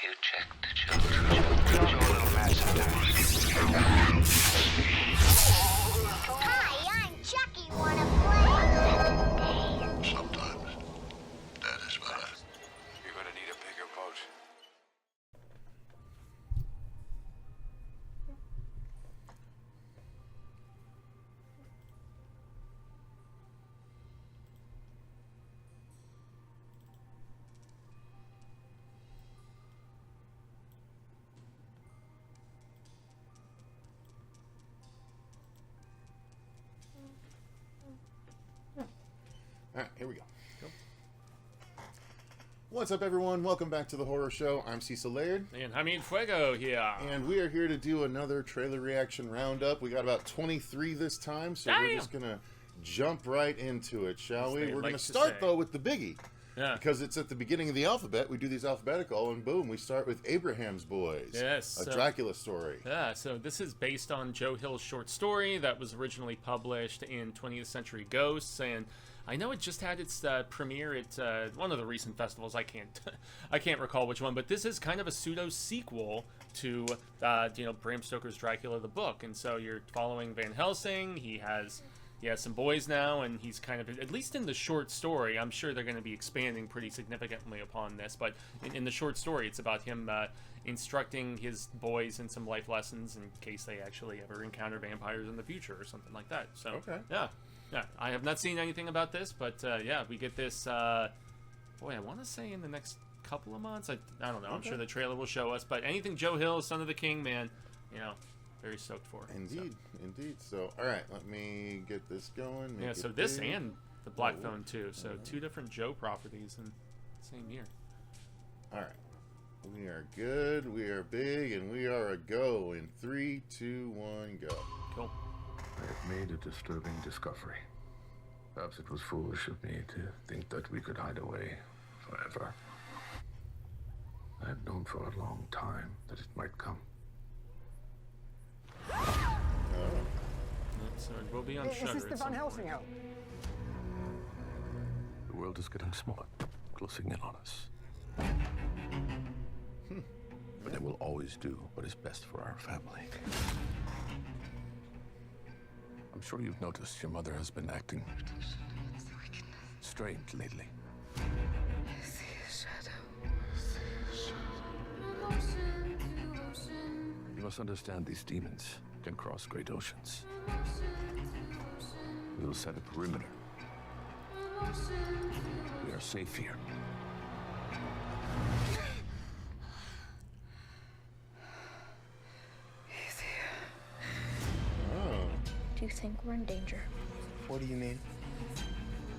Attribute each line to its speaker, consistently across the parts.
Speaker 1: you check the children. Your little master.
Speaker 2: Hi, I'm Chucky. Wanna play?
Speaker 3: Sometimes that is better.
Speaker 1: You're gonna need a bigger boat.
Speaker 4: Alright, here we go. What's up, everyone? Welcome back to the Horror Show. I'm Cecil Laird.
Speaker 5: And Jaime Fuego here.
Speaker 4: And we are here to do another trailer reaction roundup. We got about 23 this time, so we're just going to jump right into it, shall we? We're going to start, though, with the biggie.
Speaker 5: Yeah.
Speaker 4: Because it's at the beginning of the alphabet. We do these alphabetical, and boom, we start with Abraham's Boys.
Speaker 5: Yes.
Speaker 4: A Dracula story.
Speaker 5: Yeah, so this is based on Joe Hill's short story that was originally published in 20th Century Ghosts, and I know it just had its premiere at one of the recent festivals. I can't recall which one, but this is kind of a pseudo sequel to Bram Stoker's Dracula the book, and so you're following Van Helsing. He has some boys now, and he's kind of, at least in the short story, I'm sure they're going to be expanding pretty significantly upon this, but in the short story, it's about him instructing his boys in some life lessons in case they actually ever encounter vampires in the future or something like that. So,
Speaker 4: okay.
Speaker 5: Yeah, I have not seen anything about this, but yeah, we get this, boy, I want to say in the next couple of months. I don't know. I'm sure the trailer will show us, but anything Joe Hill, Son of the King, man, very stoked for.
Speaker 4: Indeed, indeed. So, all right, let me get this going.
Speaker 5: Yeah, so this and the Black Phone, too. So, two different Joe properties in the same year.
Speaker 4: All right. We are good, we are big, and we are a go in 3, 2, 1, go.
Speaker 5: Cool.
Speaker 3: I have made a disturbing discovery. Perhaps it was foolish of me to think that we could hide away forever. I have known for a long time that it might come.
Speaker 5: So it will be on Shudder.
Speaker 6: Is this the Van Helsing house?
Speaker 3: The world is getting smaller, closing in on us. But I will always do what is best for our family. I'm sure you've noticed your mother has been acting strange lately. You must understand these demons can cross great oceans. We will set a perimeter. We are safe here.
Speaker 7: Do you think we're in danger?
Speaker 4: What do you mean?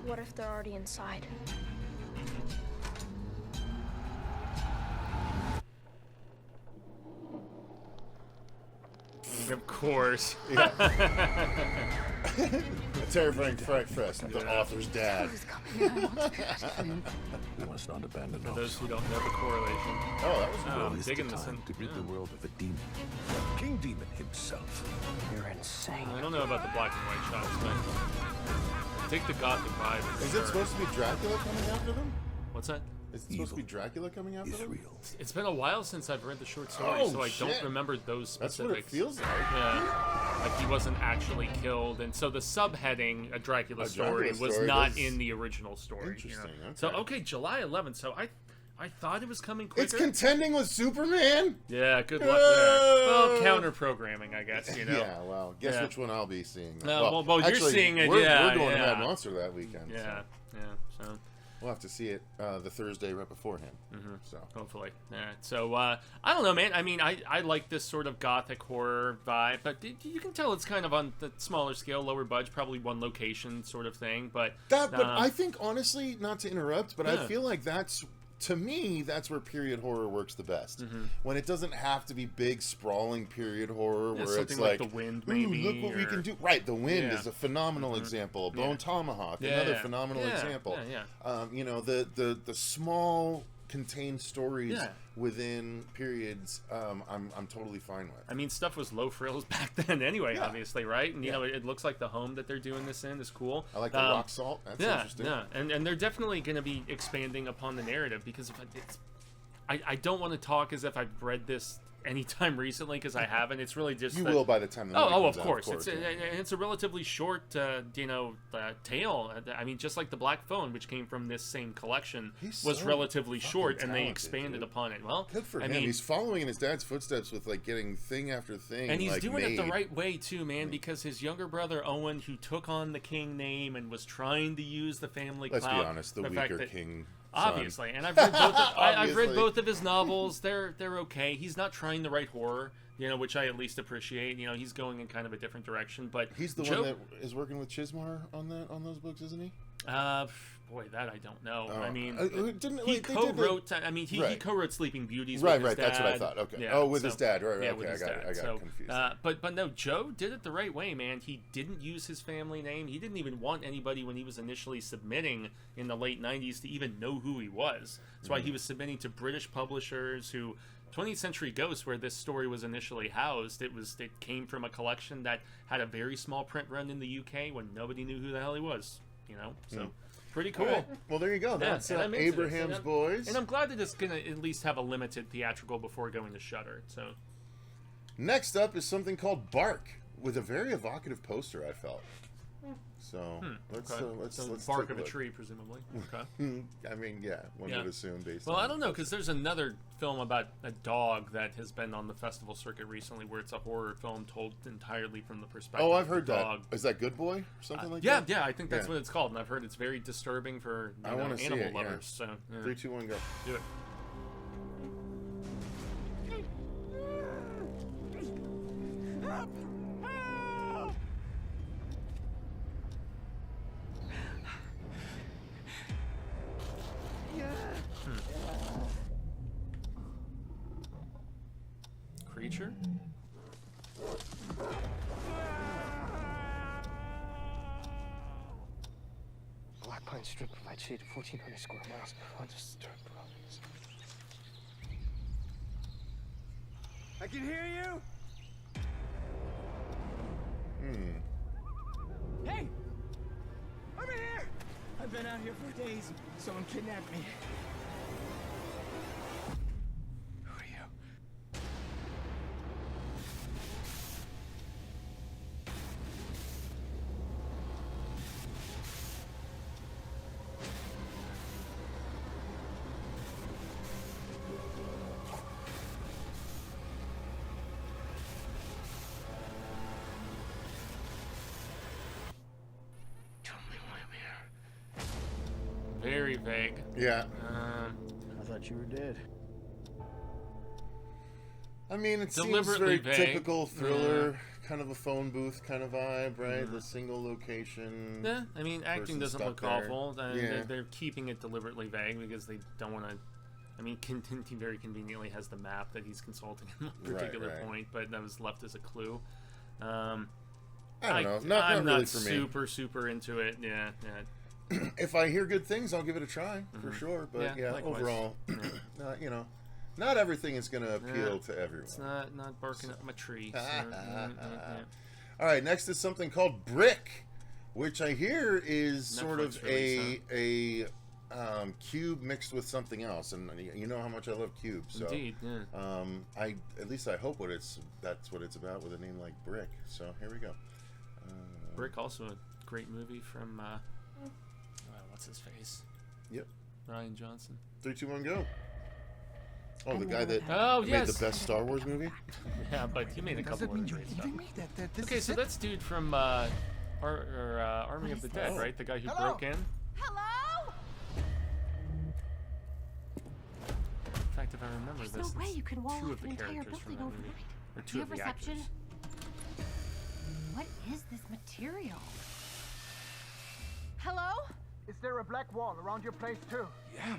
Speaker 7: What if they're already inside?
Speaker 5: Of course.
Speaker 4: Yeah. A terrifying fright fest. The author's dad.
Speaker 3: We must not abandon
Speaker 5: For
Speaker 3: us.
Speaker 5: those who don't know the correlation.
Speaker 4: Oh, that was
Speaker 5: Oh,
Speaker 4: cool.
Speaker 5: I'm
Speaker 3: It's the
Speaker 5: digging this in.
Speaker 3: time to rid the world of a demon. King Demon himself.
Speaker 6: You're insane.
Speaker 5: I don't know about the black and white shots, but I take the gothic vibe.
Speaker 4: Is it supposed to be Dracula coming after them?
Speaker 5: What's that?
Speaker 4: Is it supposed to be Dracula coming after
Speaker 3: Is
Speaker 4: them?
Speaker 3: real.
Speaker 5: It's been a while since I've read the short story,
Speaker 4: Oh,
Speaker 5: so I
Speaker 4: shit.
Speaker 5: don't remember those
Speaker 4: That's
Speaker 5: specifics.
Speaker 4: what it feels like.
Speaker 5: Yeah, like he wasn't actually killed, and so the subheading, a Dracula story,
Speaker 4: Dracula
Speaker 5: was
Speaker 4: story,
Speaker 5: not
Speaker 4: that's
Speaker 5: in the original story.
Speaker 4: interesting,
Speaker 5: So
Speaker 4: okay.
Speaker 5: okay, July 11th. So I thought it was coming quicker.
Speaker 4: It's contending with Superman?
Speaker 5: Yeah, good luck there. Well, counter programming, I guess.
Speaker 4: Yeah, well, guess
Speaker 5: Yeah.
Speaker 4: which one I'll be seeing.
Speaker 5: well, you're
Speaker 4: actually,
Speaker 5: seeing it,
Speaker 4: We're
Speaker 5: yeah,
Speaker 4: going to
Speaker 5: yeah.
Speaker 4: Mad Monster that weekend.
Speaker 5: Yeah,
Speaker 4: So
Speaker 5: so
Speaker 4: we'll have to see it the Thursday right beforehand. So
Speaker 5: hopefully. Yeah. So I don't know, man. I mean, I like this sort of gothic horror vibe, but you can tell it's kind of on the smaller scale, lower budget, probably one location sort of thing. But
Speaker 4: but I think honestly, not to interrupt, but I
Speaker 5: Yeah.
Speaker 4: feel like to me, that's where period horror works the best. When it doesn't have to be big, sprawling period horror, where
Speaker 5: something
Speaker 4: it's
Speaker 5: like
Speaker 4: like,
Speaker 5: The Wind,
Speaker 4: "Ooh,
Speaker 5: maybe,
Speaker 4: look what we
Speaker 5: or-
Speaker 4: can do. Right, The Wind
Speaker 5: Yeah.
Speaker 4: is a phenomenal example. Bone Tomahawk,
Speaker 5: Yeah,
Speaker 4: another
Speaker 5: yeah.
Speaker 4: phenomenal
Speaker 5: Yeah,
Speaker 4: example.
Speaker 5: yeah,
Speaker 4: The small contained stories
Speaker 5: Yeah.
Speaker 4: within periods, I'm totally fine with.
Speaker 5: I mean, stuff was low frills back then anyway,
Speaker 4: Yeah.
Speaker 5: obviously, right? And, you
Speaker 4: Yeah.
Speaker 5: know, it looks like the home that they're doing this in is cool.
Speaker 4: I like the rock salt. That's
Speaker 5: yeah,
Speaker 4: interesting.
Speaker 5: Yeah, and they're definitely going to be expanding upon the narrative because it's I don't want to talk as if I've read this anytime recently, because I haven't. It's really just
Speaker 4: You will by the time the movie
Speaker 5: oh,
Speaker 4: comes
Speaker 5: of
Speaker 4: out,
Speaker 5: course.
Speaker 4: yeah.
Speaker 5: It's a relatively short, tale. I mean, just like the Black Phone, which came from this same collection, was
Speaker 4: so
Speaker 5: relatively
Speaker 4: fucking
Speaker 5: short, and they
Speaker 4: talented,
Speaker 5: expanded
Speaker 4: dude.
Speaker 5: upon it. Well,
Speaker 4: Good for
Speaker 5: I
Speaker 4: him.
Speaker 5: mean,
Speaker 4: He's following in his dad's footsteps with like getting thing after thing.
Speaker 5: and he's
Speaker 4: like,
Speaker 5: doing it the
Speaker 4: made.
Speaker 5: right way too, man. Because his younger brother Owen, who took on the King name and was trying to use the family
Speaker 4: Let's
Speaker 5: clout,
Speaker 4: be honest, the
Speaker 5: fact
Speaker 4: weaker
Speaker 5: that-
Speaker 4: king.
Speaker 5: Obviously, and I've read both. I've read
Speaker 4: Obviously.
Speaker 5: both of his novels. They're okay. He's not trying to write horror, which I at least appreciate. He's going in kind of a different direction. But
Speaker 4: He's the one that is working with Chismar on those books, isn't he?
Speaker 5: Boy, that I don't know.
Speaker 4: Oh.
Speaker 5: I mean,
Speaker 4: Didn't-
Speaker 5: he
Speaker 4: wait, they did the-
Speaker 5: co-wrote. I mean, he
Speaker 4: Right.
Speaker 5: co-wrote Sleeping Beauties.
Speaker 4: Right,
Speaker 5: with his
Speaker 4: that's what I
Speaker 5: dad.
Speaker 4: thought. Okay.
Speaker 5: Yeah,
Speaker 4: Oh, with his dad. Right,
Speaker 5: yeah,
Speaker 4: okay,
Speaker 5: with his dad.
Speaker 4: I got confused.
Speaker 5: But no, Joe did it the right way, man. He didn't use his family name. He didn't even want anybody when he was initially submitting in the late '90s to even know who he was. That's why he was submitting to British publishers who. 20th Century Ghosts, where this story was initially housed, it came from a collection that had a very small print run in the UK when nobody knew who the hell he was. So pretty cool.
Speaker 4: All right. Well, there you go. That's
Speaker 5: and I'm into this.
Speaker 4: Abraham's
Speaker 5: And
Speaker 4: Boys.
Speaker 5: And I'm glad that it's gonna at least have a limited theatrical before going to Shudder. So
Speaker 4: Next up is something called Bark, with a very evocative poster, I felt. So let's
Speaker 5: bark
Speaker 4: take
Speaker 5: of a
Speaker 4: look.
Speaker 5: tree, presumably. Okay.
Speaker 4: I mean, yeah, one would assume based.
Speaker 5: Well,
Speaker 4: on
Speaker 5: I don't know, because there's another film about a dog that has been on the festival circuit recently, where it's a horror film told entirely from the perspective.
Speaker 4: Oh, I've
Speaker 5: of the
Speaker 4: heard that.
Speaker 5: dog.
Speaker 4: Is that Good Boy or something like
Speaker 5: Yeah,
Speaker 4: that?
Speaker 5: yeah, I think that's
Speaker 4: Yeah.
Speaker 5: what it's called, and I've heard it's very disturbing for
Speaker 4: I wanna see
Speaker 5: animal
Speaker 4: it, yeah.
Speaker 5: lovers. So
Speaker 4: 3, 2, 1, go.
Speaker 5: do it. Creature?
Speaker 6: Black Pine Strip provides shade of 1,400 square miles of undisturbed wilderness.
Speaker 2: I can hear you. Hey! Over here! I've been out here for days. Someone kidnapped me. Who are you?
Speaker 6: Tell me why I'm here.
Speaker 5: Very vague.
Speaker 4: Yeah.
Speaker 2: I thought you were dead.
Speaker 4: I mean, it seems
Speaker 5: Deliberately
Speaker 4: very
Speaker 5: vague.
Speaker 4: typical thriller, kind of a phone booth kind of vibe, right? The single location.
Speaker 5: Yeah, I mean, acting
Speaker 4: person
Speaker 5: doesn't
Speaker 4: stuck
Speaker 5: look
Speaker 4: there.
Speaker 5: awful.
Speaker 4: Yeah.
Speaker 5: They're keeping it deliberately vague because they don't want to. I mean, he very conveniently has the map that he's consulting at one particular
Speaker 4: right.
Speaker 5: point, but that was left as a clue.
Speaker 4: I don't know. Not
Speaker 5: I'm
Speaker 4: really
Speaker 5: not
Speaker 4: for me.
Speaker 5: super into it. Yeah.
Speaker 4: If I hear good things, I'll give it a try for sure. But
Speaker 5: Yeah,
Speaker 4: yeah,
Speaker 5: likewise.
Speaker 4: overall, not everything is going to appeal to everyone.
Speaker 5: It's not barking up my tree. So,
Speaker 4: All right, next is something called Brick, which I hear is sort of
Speaker 5: Netflix release,
Speaker 4: a cube mixed with something else, and you know how much I love cubes. So,
Speaker 5: Indeed, yeah.
Speaker 4: at least I hope that's what it's about with a name like Brick. So here we go.
Speaker 5: Brick, also a great movie from what's his face?
Speaker 4: Yep.
Speaker 5: Ryan Johnson.
Speaker 4: 3, 2, 1, go. Oh, the guy that
Speaker 5: Oh,
Speaker 4: made
Speaker 5: yes.
Speaker 4: the best Star Wars movie.
Speaker 5: Yeah, but he made a
Speaker 2: Does
Speaker 5: couple
Speaker 2: it mean
Speaker 5: other
Speaker 2: you're
Speaker 5: great stuff.
Speaker 2: leaving me? That this
Speaker 5: Okay,
Speaker 2: is
Speaker 5: so
Speaker 2: it?
Speaker 5: that's dude from Army of the Dead, right? The guy who
Speaker 2: Hello?
Speaker 5: broke in.
Speaker 8: Hello?
Speaker 5: In fact, if I remember
Speaker 8: There's
Speaker 5: this,
Speaker 8: no way
Speaker 5: it's
Speaker 8: you can wall
Speaker 5: two
Speaker 8: off
Speaker 5: of the
Speaker 8: an entire
Speaker 5: characters from
Speaker 8: building
Speaker 5: that movie,
Speaker 8: overnight.
Speaker 5: or
Speaker 8: Do
Speaker 5: two
Speaker 8: you
Speaker 5: of
Speaker 8: have
Speaker 5: the
Speaker 8: reception?
Speaker 5: actors.
Speaker 8: What is this material? Hello?
Speaker 2: Is there a black wall around your place too?
Speaker 9: Yeah.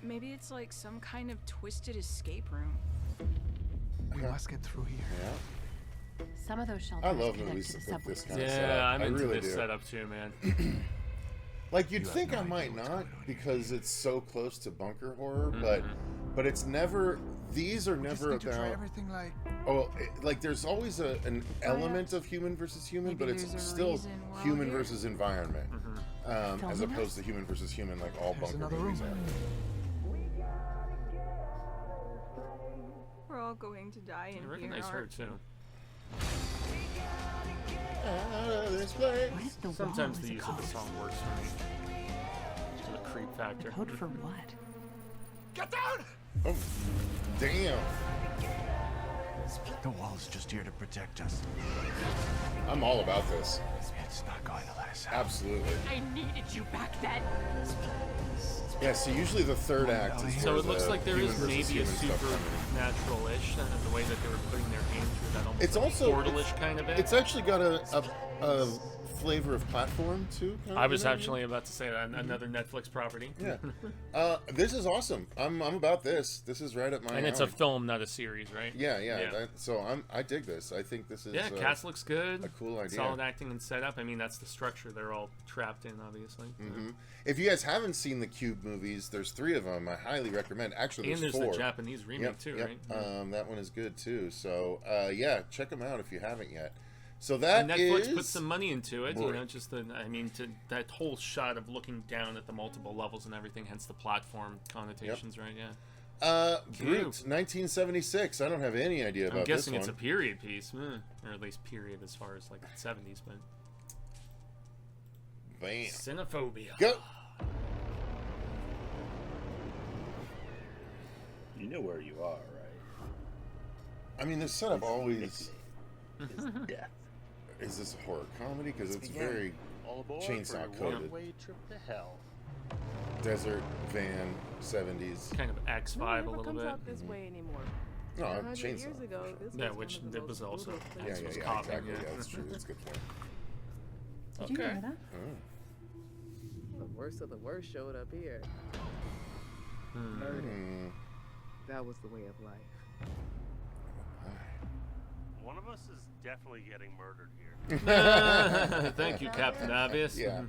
Speaker 9: Maybe it's like some kind of twisted escape room.
Speaker 2: We must get through here.
Speaker 4: Yeah.
Speaker 8: Some of those shelters
Speaker 4: I love
Speaker 8: connect
Speaker 4: movies
Speaker 8: to the
Speaker 4: that
Speaker 8: subway.
Speaker 4: this kind of setup.
Speaker 5: Yeah, I'm
Speaker 4: I
Speaker 5: into
Speaker 4: really
Speaker 5: this
Speaker 4: do.
Speaker 5: setup too, man.
Speaker 4: Like you'd
Speaker 2: You have
Speaker 4: think
Speaker 2: no
Speaker 4: I
Speaker 2: idea
Speaker 4: might
Speaker 2: what's
Speaker 4: not
Speaker 2: going on here.
Speaker 4: because it's so close to bunker horror,
Speaker 5: Mm-hmm.
Speaker 4: but it's never. These are
Speaker 2: We just
Speaker 4: never
Speaker 2: need to try
Speaker 4: about.
Speaker 2: everything like
Speaker 4: Like there's always an element of human versus human, but
Speaker 9: Maybe
Speaker 4: it's
Speaker 9: there's a
Speaker 4: still
Speaker 9: reason we're all
Speaker 4: human
Speaker 9: here.
Speaker 4: versus environment, as
Speaker 8: Filming
Speaker 4: opposed
Speaker 8: us?
Speaker 4: to human versus human, like all
Speaker 2: there's
Speaker 4: bunker
Speaker 2: another
Speaker 4: movies
Speaker 2: room.
Speaker 4: are.
Speaker 9: all going to die in
Speaker 5: I
Speaker 9: here.
Speaker 5: recognize her too.
Speaker 4: This place.
Speaker 8: What if the
Speaker 5: Sometimes
Speaker 8: wall
Speaker 5: the
Speaker 8: is a
Speaker 5: use of the
Speaker 8: code?
Speaker 5: song works for me. To the creep factor.
Speaker 8: Code for what?
Speaker 2: Get down!
Speaker 4: Oh, damn.
Speaker 2: The wall's just here to protect us.
Speaker 4: I'm all about this.
Speaker 2: It's not going to let us out.
Speaker 4: Absolutely.
Speaker 8: I needed you back then.
Speaker 4: Yeah, so usually the third act is
Speaker 5: So
Speaker 4: where
Speaker 5: it looks
Speaker 4: the
Speaker 5: like there is
Speaker 4: human versus
Speaker 5: maybe a
Speaker 4: human stuff come in.
Speaker 5: supernatural-ish, the way that they were putting their hand through that almost
Speaker 4: It's
Speaker 5: like
Speaker 4: also
Speaker 5: portal-ish kind of bit.
Speaker 4: It's actually got a flavor of platform too. Kind
Speaker 5: I
Speaker 4: of,
Speaker 5: was
Speaker 4: you know what
Speaker 5: actually about to say that another Netflix property.
Speaker 4: Yeah. This is awesome. I'm about this. This is right up my
Speaker 5: And it's a
Speaker 4: alley.
Speaker 5: film, not a series, right?
Speaker 4: Yeah. So I dig this. I think this is
Speaker 5: cast looks good.
Speaker 4: a cool idea.
Speaker 5: Solid acting and setup. I mean, that's the structure they're all trapped in, obviously.
Speaker 4: Mm-hmm. If you guys haven't seen the Cube movies, there's 3 of them. I highly recommend. Actually,
Speaker 5: And
Speaker 4: there's
Speaker 5: there's
Speaker 4: 4.
Speaker 5: the Japanese remake too, right?
Speaker 4: That one is good too. So yeah, check them out if you haven't yet. So that
Speaker 5: And Netflix
Speaker 4: is
Speaker 5: put some money into it, you
Speaker 4: Right.
Speaker 5: know, just that whole shot of looking down at the multiple levels and everything, hence the platform connotations, right? Yeah.
Speaker 4: Brute, 1976. I don't have any idea about
Speaker 5: I'm guessing
Speaker 4: this
Speaker 5: it's a
Speaker 4: one.
Speaker 5: period piece, or at least period as far as like the 70s, but
Speaker 4: Bam.
Speaker 5: Xenophobia.
Speaker 4: Go.
Speaker 10: You know where you are, right?
Speaker 4: I mean, this setup always
Speaker 10: It's death.
Speaker 4: is this a horror comedy because it's
Speaker 10: Begin.
Speaker 4: very
Speaker 10: All aboard
Speaker 4: chainsaw
Speaker 10: for a
Speaker 4: coded.
Speaker 10: one-way trip to hell.
Speaker 4: desert van 70s.
Speaker 5: Kind of X vibe a little
Speaker 11: comes
Speaker 5: bit.
Speaker 11: out this way anymore.
Speaker 4: No,
Speaker 11: 100
Speaker 4: chainsaw.
Speaker 11: years ago, this
Speaker 5: Yeah,
Speaker 11: was
Speaker 5: which
Speaker 11: one of the
Speaker 5: it was
Speaker 11: most
Speaker 5: also
Speaker 11: brutal
Speaker 4: Yeah,
Speaker 5: X
Speaker 11: things.
Speaker 5: was
Speaker 4: yeah,
Speaker 5: copying,
Speaker 4: exactly.
Speaker 5: yeah.
Speaker 4: Yeah, that's true. That's a good point.
Speaker 8: Did you
Speaker 5: Okay.
Speaker 8: know that?
Speaker 11: The worst of the worst showed up here. Murder.
Speaker 4: Hmm.
Speaker 11: That was the way of life.
Speaker 10: One of us is definitely getting murdered here.
Speaker 5: Thank you, Captain Obvious.
Speaker 4: Yeah.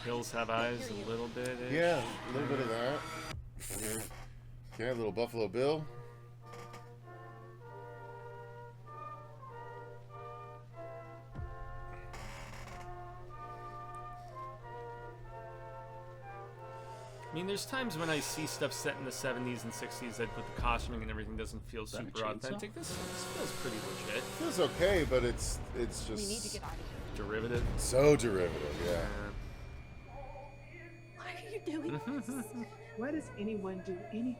Speaker 5: Hills have eyes a little bit.
Speaker 4: Yeah, a little bit of that. Okay, a little Buffalo Bill.
Speaker 5: I mean, there's times when I see stuff set in the 70s and 60s that with the costuming and everything doesn't feel
Speaker 10: that a
Speaker 5: super
Speaker 10: chainsaw?
Speaker 5: authentic. This feels pretty legit.
Speaker 4: Feels okay, but it's just
Speaker 8: We need to get out of here.
Speaker 5: Derivative.
Speaker 4: so derivative. Yeah.
Speaker 8: Why are you doing this?
Speaker 11: Why does anyone do anything?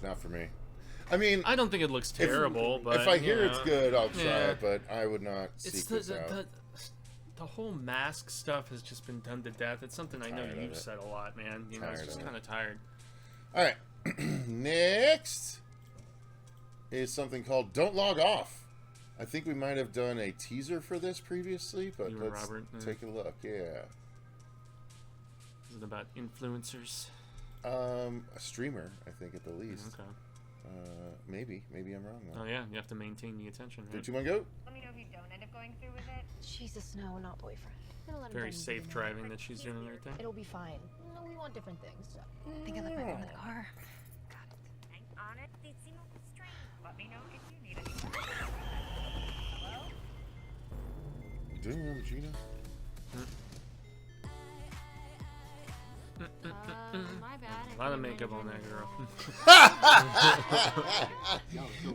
Speaker 4: Not for me. I mean,
Speaker 5: I don't think it looks terrible, but
Speaker 4: if I hear
Speaker 5: you
Speaker 4: it's
Speaker 5: know,
Speaker 4: good, I'll try
Speaker 5: yeah.
Speaker 4: it. But I would not
Speaker 5: It's
Speaker 4: seek this out.
Speaker 5: the whole mask stuff has just been done to death. It's something I know
Speaker 4: Tired of
Speaker 5: you've
Speaker 4: it.
Speaker 5: said a lot, man. You know, it's
Speaker 4: Tired
Speaker 5: just
Speaker 4: of it.
Speaker 5: kind of tired.
Speaker 4: All right. Next is something called "Don't Log Off." I think we might have done a teaser for this previously, but
Speaker 5: You and
Speaker 4: let's
Speaker 5: Robert, yeah.
Speaker 4: take a look. Yeah.
Speaker 5: Is it about influencers?
Speaker 4: A streamer, I think, at the least.
Speaker 5: Okay.
Speaker 4: Maybe I'm wrong though.
Speaker 5: Oh yeah, you have to maintain the attention. Right?
Speaker 4: 3, 2, 1, go.
Speaker 12: Let me know if you don't end up going through with it.
Speaker 7: Jesus, no, not boyfriend. Gonna let him
Speaker 5: Very
Speaker 7: go
Speaker 5: safe
Speaker 7: and
Speaker 5: driving that she's doing right there.
Speaker 7: It'll be fine. No, we want different things. So.
Speaker 8: I think I left my phone in the car.
Speaker 12: Hang on it. They seem a little strange. Let me know if you need anything. Hello?
Speaker 4: Damn, Gina.
Speaker 12: My bad.
Speaker 5: A lot of makeup on that girl.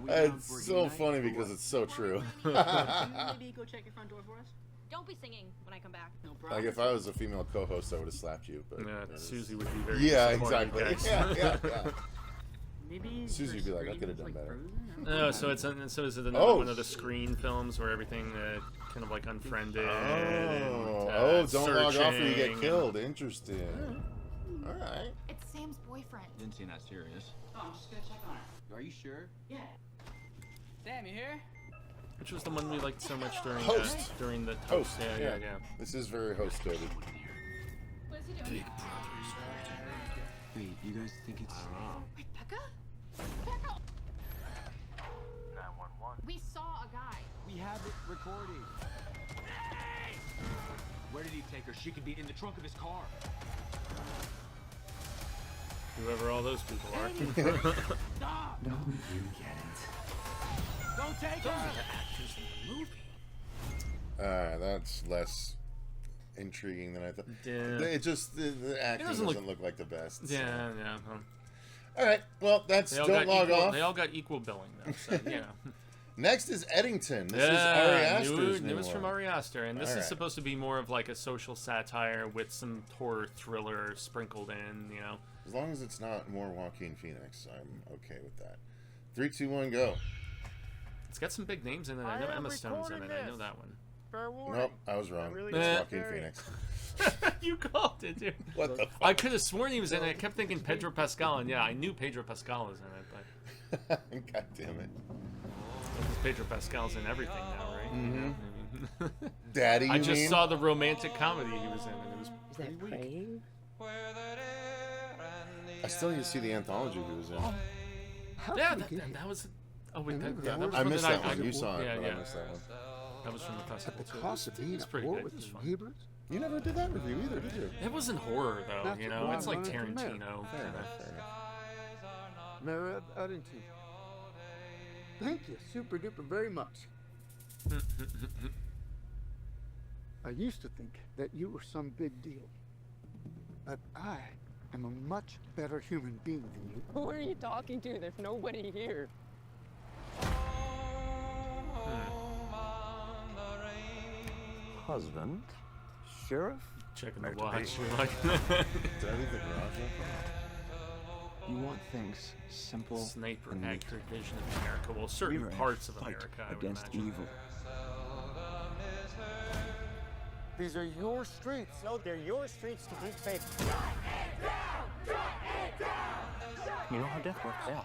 Speaker 4: It's so funny because it's so true.
Speaker 12: Maybe go check your front door for us? Don't be singing when I come back. No problem.
Speaker 4: Like if I was a female co-host, I would have slapped you. But
Speaker 5: Yeah,
Speaker 4: that is-
Speaker 5: Susie would be very
Speaker 4: Yeah,
Speaker 5: disappointed,
Speaker 4: exactly.
Speaker 5: guys.
Speaker 4: Yeah.
Speaker 12: Maybe
Speaker 4: Susie would be like, I could have done better.
Speaker 5: No, so is it another
Speaker 4: Oh.
Speaker 5: one of the screen films where everything kind of like unfriended?
Speaker 4: Oh, don't log off or you get
Speaker 5: searching
Speaker 4: killed. Interesting. All right.
Speaker 8: It's Sam's boyfriend.
Speaker 13: Didn't seem that serious.
Speaker 2: Oh, I'm just gonna check on her.
Speaker 13: Are you sure?
Speaker 2: Yeah. Sam, you here?
Speaker 5: Which was the one we liked so much during
Speaker 4: Host.
Speaker 5: during the
Speaker 4: Host.
Speaker 5: Yeah.
Speaker 4: This is very host-coded.
Speaker 12: What is he doing?
Speaker 13: Wait, you guys think it's...
Speaker 8: Wait, Becca?
Speaker 10: 911.
Speaker 8: We saw a guy.
Speaker 13: We have it recorded. Where did he take her? She could be in the trunk of his car.
Speaker 5: Whoever all those people are.
Speaker 13: Stop!
Speaker 2: No, you get it.
Speaker 13: Don't take her!
Speaker 5: Actors in the movie.
Speaker 4: That's less intriguing than I thought.
Speaker 5: Yeah.
Speaker 4: It just the acting doesn't look like the best. So.
Speaker 5: Yeah.
Speaker 4: All right, well, that's don't log off.
Speaker 5: They all got equal billing though, so yeah.
Speaker 4: Next is Eddington. This is Ari Aster's
Speaker 5: newest from Ari Aster, and this
Speaker 4: All
Speaker 5: is
Speaker 4: right.
Speaker 5: supposed to be more of like a social satire with some horror thriller sprinkled in, you know.
Speaker 4: As long as it's not more Joaquin Phoenix, I'm okay with that. 3, 2, 1, go.
Speaker 5: It's got some big names in it. I know Emma Stone's in it. I know that one.
Speaker 10: Fair warning.
Speaker 4: Nope, I was wrong.
Speaker 10: Really
Speaker 4: It's Joaquin Phoenix.
Speaker 5: You called it, dude.
Speaker 4: What the fuck?
Speaker 5: I could have sworn he was in it. I kept thinking Pedro Pascal, and yeah, I knew Pedro Pascal was in it, but
Speaker 4: God damn it.
Speaker 5: because Pedro Pascal's in everything now, right?
Speaker 4: Mm-hmm.
Speaker 5: Yeah,
Speaker 4: Daddy,
Speaker 5: I
Speaker 4: you
Speaker 5: just
Speaker 4: mean?
Speaker 5: saw the romantic comedy he was in, and it was
Speaker 11: Is
Speaker 5: pretty
Speaker 11: that
Speaker 5: weak.
Speaker 11: praying?
Speaker 4: I still need to see the anthology he was in.
Speaker 11: How
Speaker 5: Yeah,
Speaker 11: could we get
Speaker 5: that
Speaker 11: it?
Speaker 5: was. Oh wait,
Speaker 11: Remember
Speaker 5: that
Speaker 11: that
Speaker 5: was
Speaker 4: I
Speaker 5: from
Speaker 4: missed
Speaker 5: the
Speaker 4: that
Speaker 5: night.
Speaker 4: one. You saw it,
Speaker 5: Yeah,
Speaker 4: but
Speaker 5: yeah.
Speaker 4: I missed that one.
Speaker 5: That was from the festival
Speaker 11: At the
Speaker 5: too.
Speaker 11: cost of being
Speaker 5: It's
Speaker 11: at
Speaker 5: pretty
Speaker 11: war
Speaker 5: good.
Speaker 11: with
Speaker 5: It was
Speaker 11: the
Speaker 5: fun.
Speaker 11: neighbors?
Speaker 4: You never did that review either, did you?
Speaker 5: It wasn't horror though,
Speaker 11: That's
Speaker 5: you
Speaker 11: the
Speaker 5: know.
Speaker 11: one
Speaker 5: It's like
Speaker 11: running from there.
Speaker 5: Tarantino.
Speaker 4: Fair
Speaker 5: kinda.
Speaker 4: enough, fair enough.
Speaker 14: Mayor Eddington. Thank you, super duper very much. I used to think that you were some big deal. But I am a much better human being than you.
Speaker 11: Who are you talking to? There's nobody here.
Speaker 14: Husband? Sheriff?
Speaker 5: Checking the watch. You're like,
Speaker 4: Did I leave the garage open?
Speaker 13: You want things simple.
Speaker 5: sniper
Speaker 13: and neat.
Speaker 5: accurate vision of America. Well,
Speaker 13: We
Speaker 5: certain
Speaker 13: were in a
Speaker 5: parts of
Speaker 13: fight
Speaker 5: America, I would
Speaker 13: against
Speaker 5: imagine.
Speaker 13: evil.
Speaker 14: These are your streets.
Speaker 6: No, they're your streets to keep safe.
Speaker 13: You know how death works. Yeah.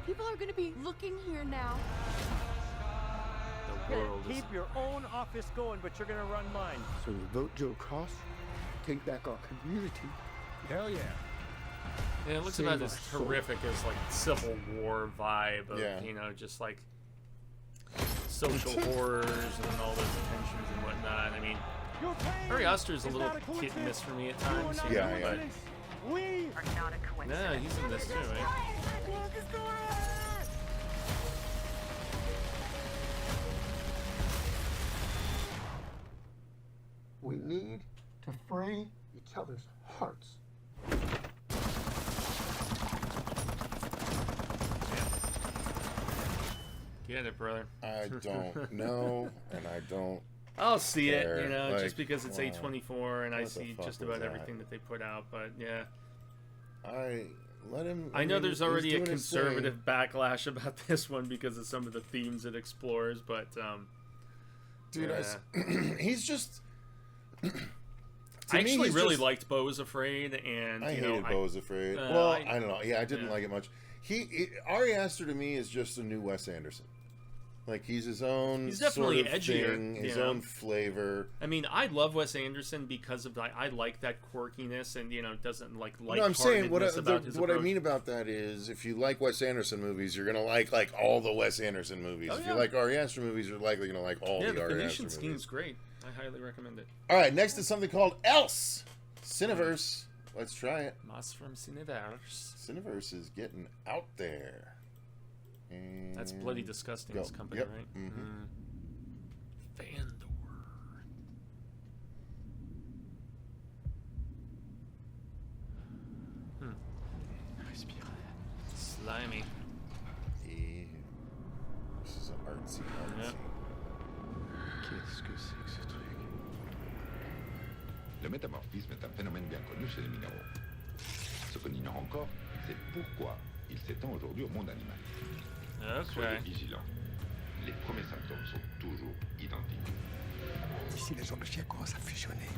Speaker 8: People are gonna be looking here now.
Speaker 5: The world is.
Speaker 6: Keep your own office going, but you're gonna run mine.
Speaker 14: So you vote Joe Cross? Take back our community?
Speaker 6: Hell yeah.
Speaker 5: Yeah, it looks
Speaker 14: Save
Speaker 5: about
Speaker 14: our
Speaker 5: as
Speaker 14: soul.
Speaker 5: horrific as like Civil War vibe of
Speaker 4: Yeah.
Speaker 5: you know just like social horrors and all those tensions and whatnot. I mean, Ari Aster is a little hit and miss for me at times. you know,
Speaker 4: Yeah, yeah.
Speaker 6: We
Speaker 12: Are not a coincidence.
Speaker 5: Yeah, he's in this too, right?
Speaker 14: We need to free each other's hearts.
Speaker 5: Get it, brother.
Speaker 4: I don't know, and I don't.
Speaker 5: I'll see
Speaker 4: care.
Speaker 5: it, you know,
Speaker 4: Like,
Speaker 5: just because it's
Speaker 4: wow.
Speaker 5: A24 and I
Speaker 4: What the
Speaker 5: see
Speaker 4: fuck
Speaker 5: just
Speaker 4: was
Speaker 5: about
Speaker 4: that?
Speaker 5: everything that they put out, but yeah.
Speaker 4: I let him.
Speaker 5: I know
Speaker 4: mean,
Speaker 5: there's
Speaker 4: he's
Speaker 5: already a
Speaker 4: doing his thing.
Speaker 5: conservative backlash about this one because of some of the themes it explores, but
Speaker 4: Dude,
Speaker 5: yeah.
Speaker 4: he's just.
Speaker 5: I
Speaker 4: me,
Speaker 5: actually
Speaker 4: he's
Speaker 5: really
Speaker 4: just-
Speaker 5: liked Beau is Afraid, and
Speaker 4: I
Speaker 5: you know,
Speaker 4: hated Beau is Afraid.
Speaker 5: uh,
Speaker 4: Well,
Speaker 5: I-
Speaker 4: I don't know. Yeah, I didn't
Speaker 5: yeah.
Speaker 4: like it much. Ari Aster to me is just a new Wes Anderson. Like he's his own.
Speaker 5: He's definitely
Speaker 4: sort of
Speaker 5: edgier,
Speaker 4: thing, his
Speaker 5: you know?
Speaker 4: own flavor.
Speaker 5: I mean, I love Wes Anderson because of I like that quirkiness and you know doesn't like
Speaker 4: No, I'm saying what
Speaker 5: about his
Speaker 4: what I
Speaker 5: approach.
Speaker 4: mean about that is if you like Wes Anderson movies, you're gonna like all the Wes Anderson movies.
Speaker 5: Oh,
Speaker 4: If
Speaker 5: yeah.
Speaker 4: you like Ari Aster movies, you're likely gonna like all
Speaker 5: Yeah,
Speaker 4: the
Speaker 5: the
Speaker 4: Ari
Speaker 5: Phoenician
Speaker 4: Aster
Speaker 5: scheme's
Speaker 4: movies.
Speaker 5: great. I highly recommend it.
Speaker 4: All right, next is something called Else Cineverse. Let's try it.
Speaker 5: Mas from Cineverse.
Speaker 4: Cineverse is getting out there. And
Speaker 5: That's Bloody Disgusting's
Speaker 4: go.
Speaker 5: company,
Speaker 4: Yep.
Speaker 5: right?
Speaker 4: Mhm.
Speaker 5: Fandor. Slimy.
Speaker 4: Ew. This is an artsy.
Speaker 5: Yep.
Speaker 3: Qu'est-ce que c'est que ce truc? Le métamorphisme est un phénomène bien connu chez les minéraux. Ce qu'on ignore encore, c'est pourquoi il s'étend aujourd'hui au monde animal. Soyez
Speaker 5: Okay.
Speaker 3: vigilants. Les premiers symptômes sont toujours identiques.
Speaker 15: Si les hommes de chien commencent à fusionner,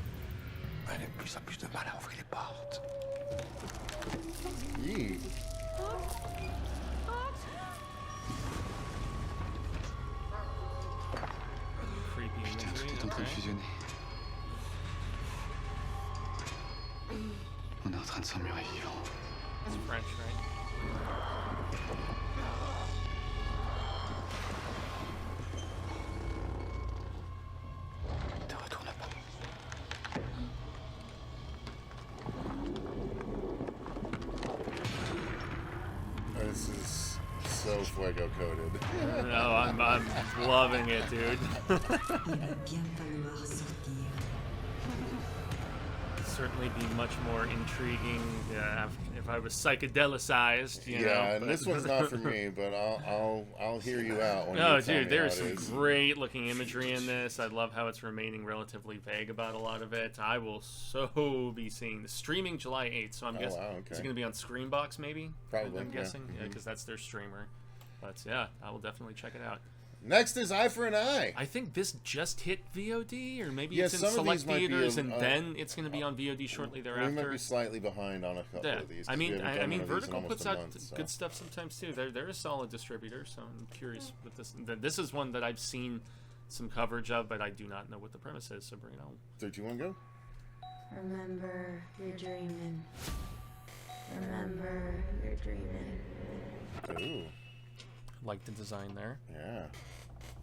Speaker 15: on a de plus en plus de mal à ouvrir les portes.
Speaker 4: Yee.
Speaker 5: Creepy
Speaker 13: Putain, tout
Speaker 5: imagery.
Speaker 13: est en train de
Speaker 5: Okay.
Speaker 13: fusionner. On est en train de s'emmurer vivant.
Speaker 5: It's French, right?
Speaker 13: Te retourne pas.
Speaker 4: This is so Fuego coded.
Speaker 5: No, I'm loving it, dude. Certainly be much more intriguing if I was psychedelicized. You know,
Speaker 4: and this one's not for me, but I'll hear you out. When
Speaker 5: no,
Speaker 4: you tell
Speaker 5: dude,
Speaker 4: me
Speaker 5: there's
Speaker 4: how it
Speaker 5: some
Speaker 4: is.
Speaker 5: great looking imagery in this. I love how it's remaining relatively vague about a lot of it. I will so be seeing the streaming July 8th, so I'm guessing is it going to be on Screenbox maybe?
Speaker 4: Probably.
Speaker 5: I'm guessing,
Speaker 4: yeah,
Speaker 5: because that's their streamer. But yeah, I will definitely check it out.
Speaker 4: Next is Eye for an Eye.
Speaker 5: I think this just hit VOD, or maybe
Speaker 4: Yeah,
Speaker 5: it's in
Speaker 4: some of
Speaker 5: select
Speaker 4: these might be
Speaker 5: theaters,
Speaker 4: in,
Speaker 5: and then it's going to be on VOD shortly thereafter.
Speaker 4: We might be slightly behind on a couple of these.
Speaker 5: I mean, Vertical
Speaker 4: Vertical
Speaker 5: puts out good stuff sometimes too. They're a solid distributor, so I'm curious with this. This is one that I've seen some coverage of, but I do not know what the premise is. So bring it on.
Speaker 4: 3, 2, 1, go.
Speaker 16: Remember, you're dreaming. Remember, you're dreaming.
Speaker 4: Ooh.
Speaker 5: Like the design there.
Speaker 4: Yeah.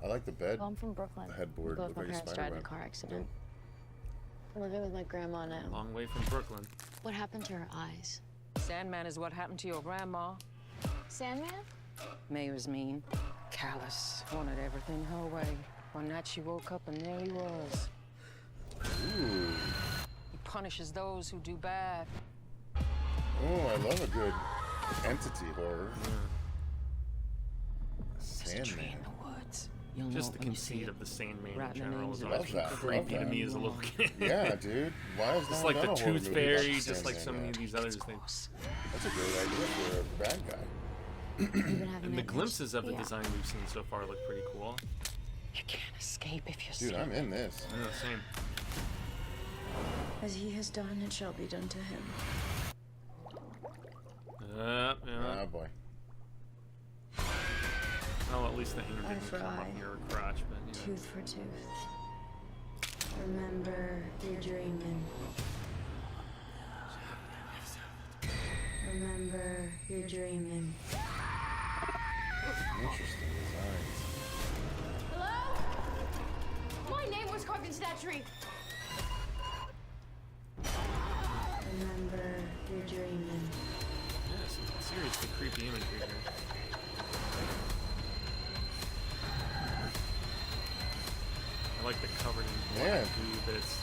Speaker 4: I like the bed.
Speaker 7: Well, I'm from Brooklyn.
Speaker 4: The headboard.
Speaker 7: Both
Speaker 4: looked
Speaker 7: my
Speaker 4: like a
Speaker 7: parents
Speaker 4: spider
Speaker 7: died in a
Speaker 4: web.
Speaker 7: car accident. I live with my grandma now.
Speaker 5: Long way from Brooklyn.
Speaker 7: What happened to her eyes?
Speaker 17: Sandman is what happened to your grandma.
Speaker 7: Sandman?
Speaker 17: May was mean, callous, wanted everything her way. One night she woke up and there he was.
Speaker 4: Ooh.
Speaker 17: He punishes those who do bad.
Speaker 4: Oh, I love a good entity horror. Sandman.
Speaker 5: Just the conceit of the Sandman in general is
Speaker 4: Love
Speaker 5: always
Speaker 4: that.
Speaker 5: creepy to me as a little kid.
Speaker 4: Yeah, dude. Why is
Speaker 5: Just
Speaker 4: no
Speaker 5: like
Speaker 4: one
Speaker 5: the
Speaker 4: done a horror
Speaker 5: Tooth
Speaker 4: movie
Speaker 5: Fairy,
Speaker 4: about
Speaker 5: just like so
Speaker 4: Sandman
Speaker 5: many of
Speaker 4: yet?
Speaker 5: these other things.
Speaker 4: That's a great idea for a bad guy.
Speaker 5: And the glimpses of the design we've seen so far look pretty cool.
Speaker 17: You can't escape if you
Speaker 4: Dude, I'm in this.
Speaker 5: Yeah, same.
Speaker 16: As he has done, it shall be done to him.
Speaker 5: Yeah.
Speaker 4: Oh boy.
Speaker 5: Well, at least the hanger
Speaker 16: Eye
Speaker 5: didn't
Speaker 16: for
Speaker 5: come up
Speaker 16: eye.
Speaker 5: near her crotch, but you know.
Speaker 16: Tooth for tooth. Remember, you're dreaming. Remember, you're dreaming.
Speaker 4: Interesting designs.
Speaker 8: Hello? My name was carved into that tree.
Speaker 16: Remember, you're dreaming.
Speaker 5: Yeah, some seriously creepy imagery here. I like the covered in black blue bits.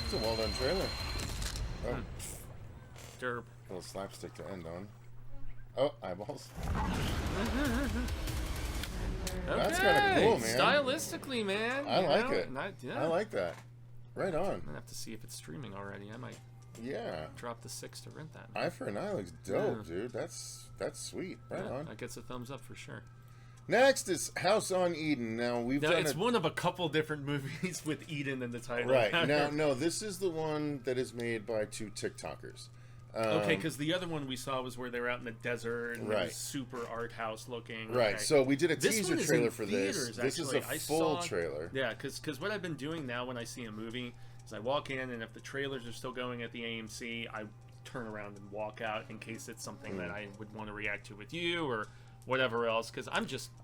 Speaker 4: It's a well done trailer. Oh.
Speaker 5: Derp.
Speaker 4: Little slapstick to end on. Oh, eyeballs. That's kind of cool, man.
Speaker 5: Stylistically, man.
Speaker 4: I
Speaker 5: you
Speaker 4: like
Speaker 5: know?
Speaker 4: it.
Speaker 5: Yeah.
Speaker 4: I like that. Right on.
Speaker 5: I'm gonna have to see if it's streaming already. I might. Drop the 6 to rent that.
Speaker 4: Eye for an Eye looks dope, dude. That's sweet. Right on.
Speaker 5: That gets a thumbs up for sure.
Speaker 4: Next is House on Eden. Now we've done
Speaker 5: it's one of a couple different movies with Eden in the title.
Speaker 4: Right. No, this is the one that is made by 2 TikTokers.
Speaker 5: Okay, because the other one we saw was where they were out in the desert and it was super art house looking.
Speaker 4: Right.
Speaker 5: Okay.
Speaker 4: So we did a
Speaker 5: This
Speaker 4: teaser
Speaker 5: one is
Speaker 4: trailer
Speaker 5: in
Speaker 4: for
Speaker 5: theaters,
Speaker 4: this. This is
Speaker 5: actually.
Speaker 4: a
Speaker 5: I
Speaker 4: full
Speaker 5: saw-
Speaker 4: trailer.
Speaker 5: Yeah, because what I've been doing now when I see a movie is I walk in and if the trailers are still going at the AMC, I turn around and walk out in case it's something that I would want to react to with you or whatever else. Because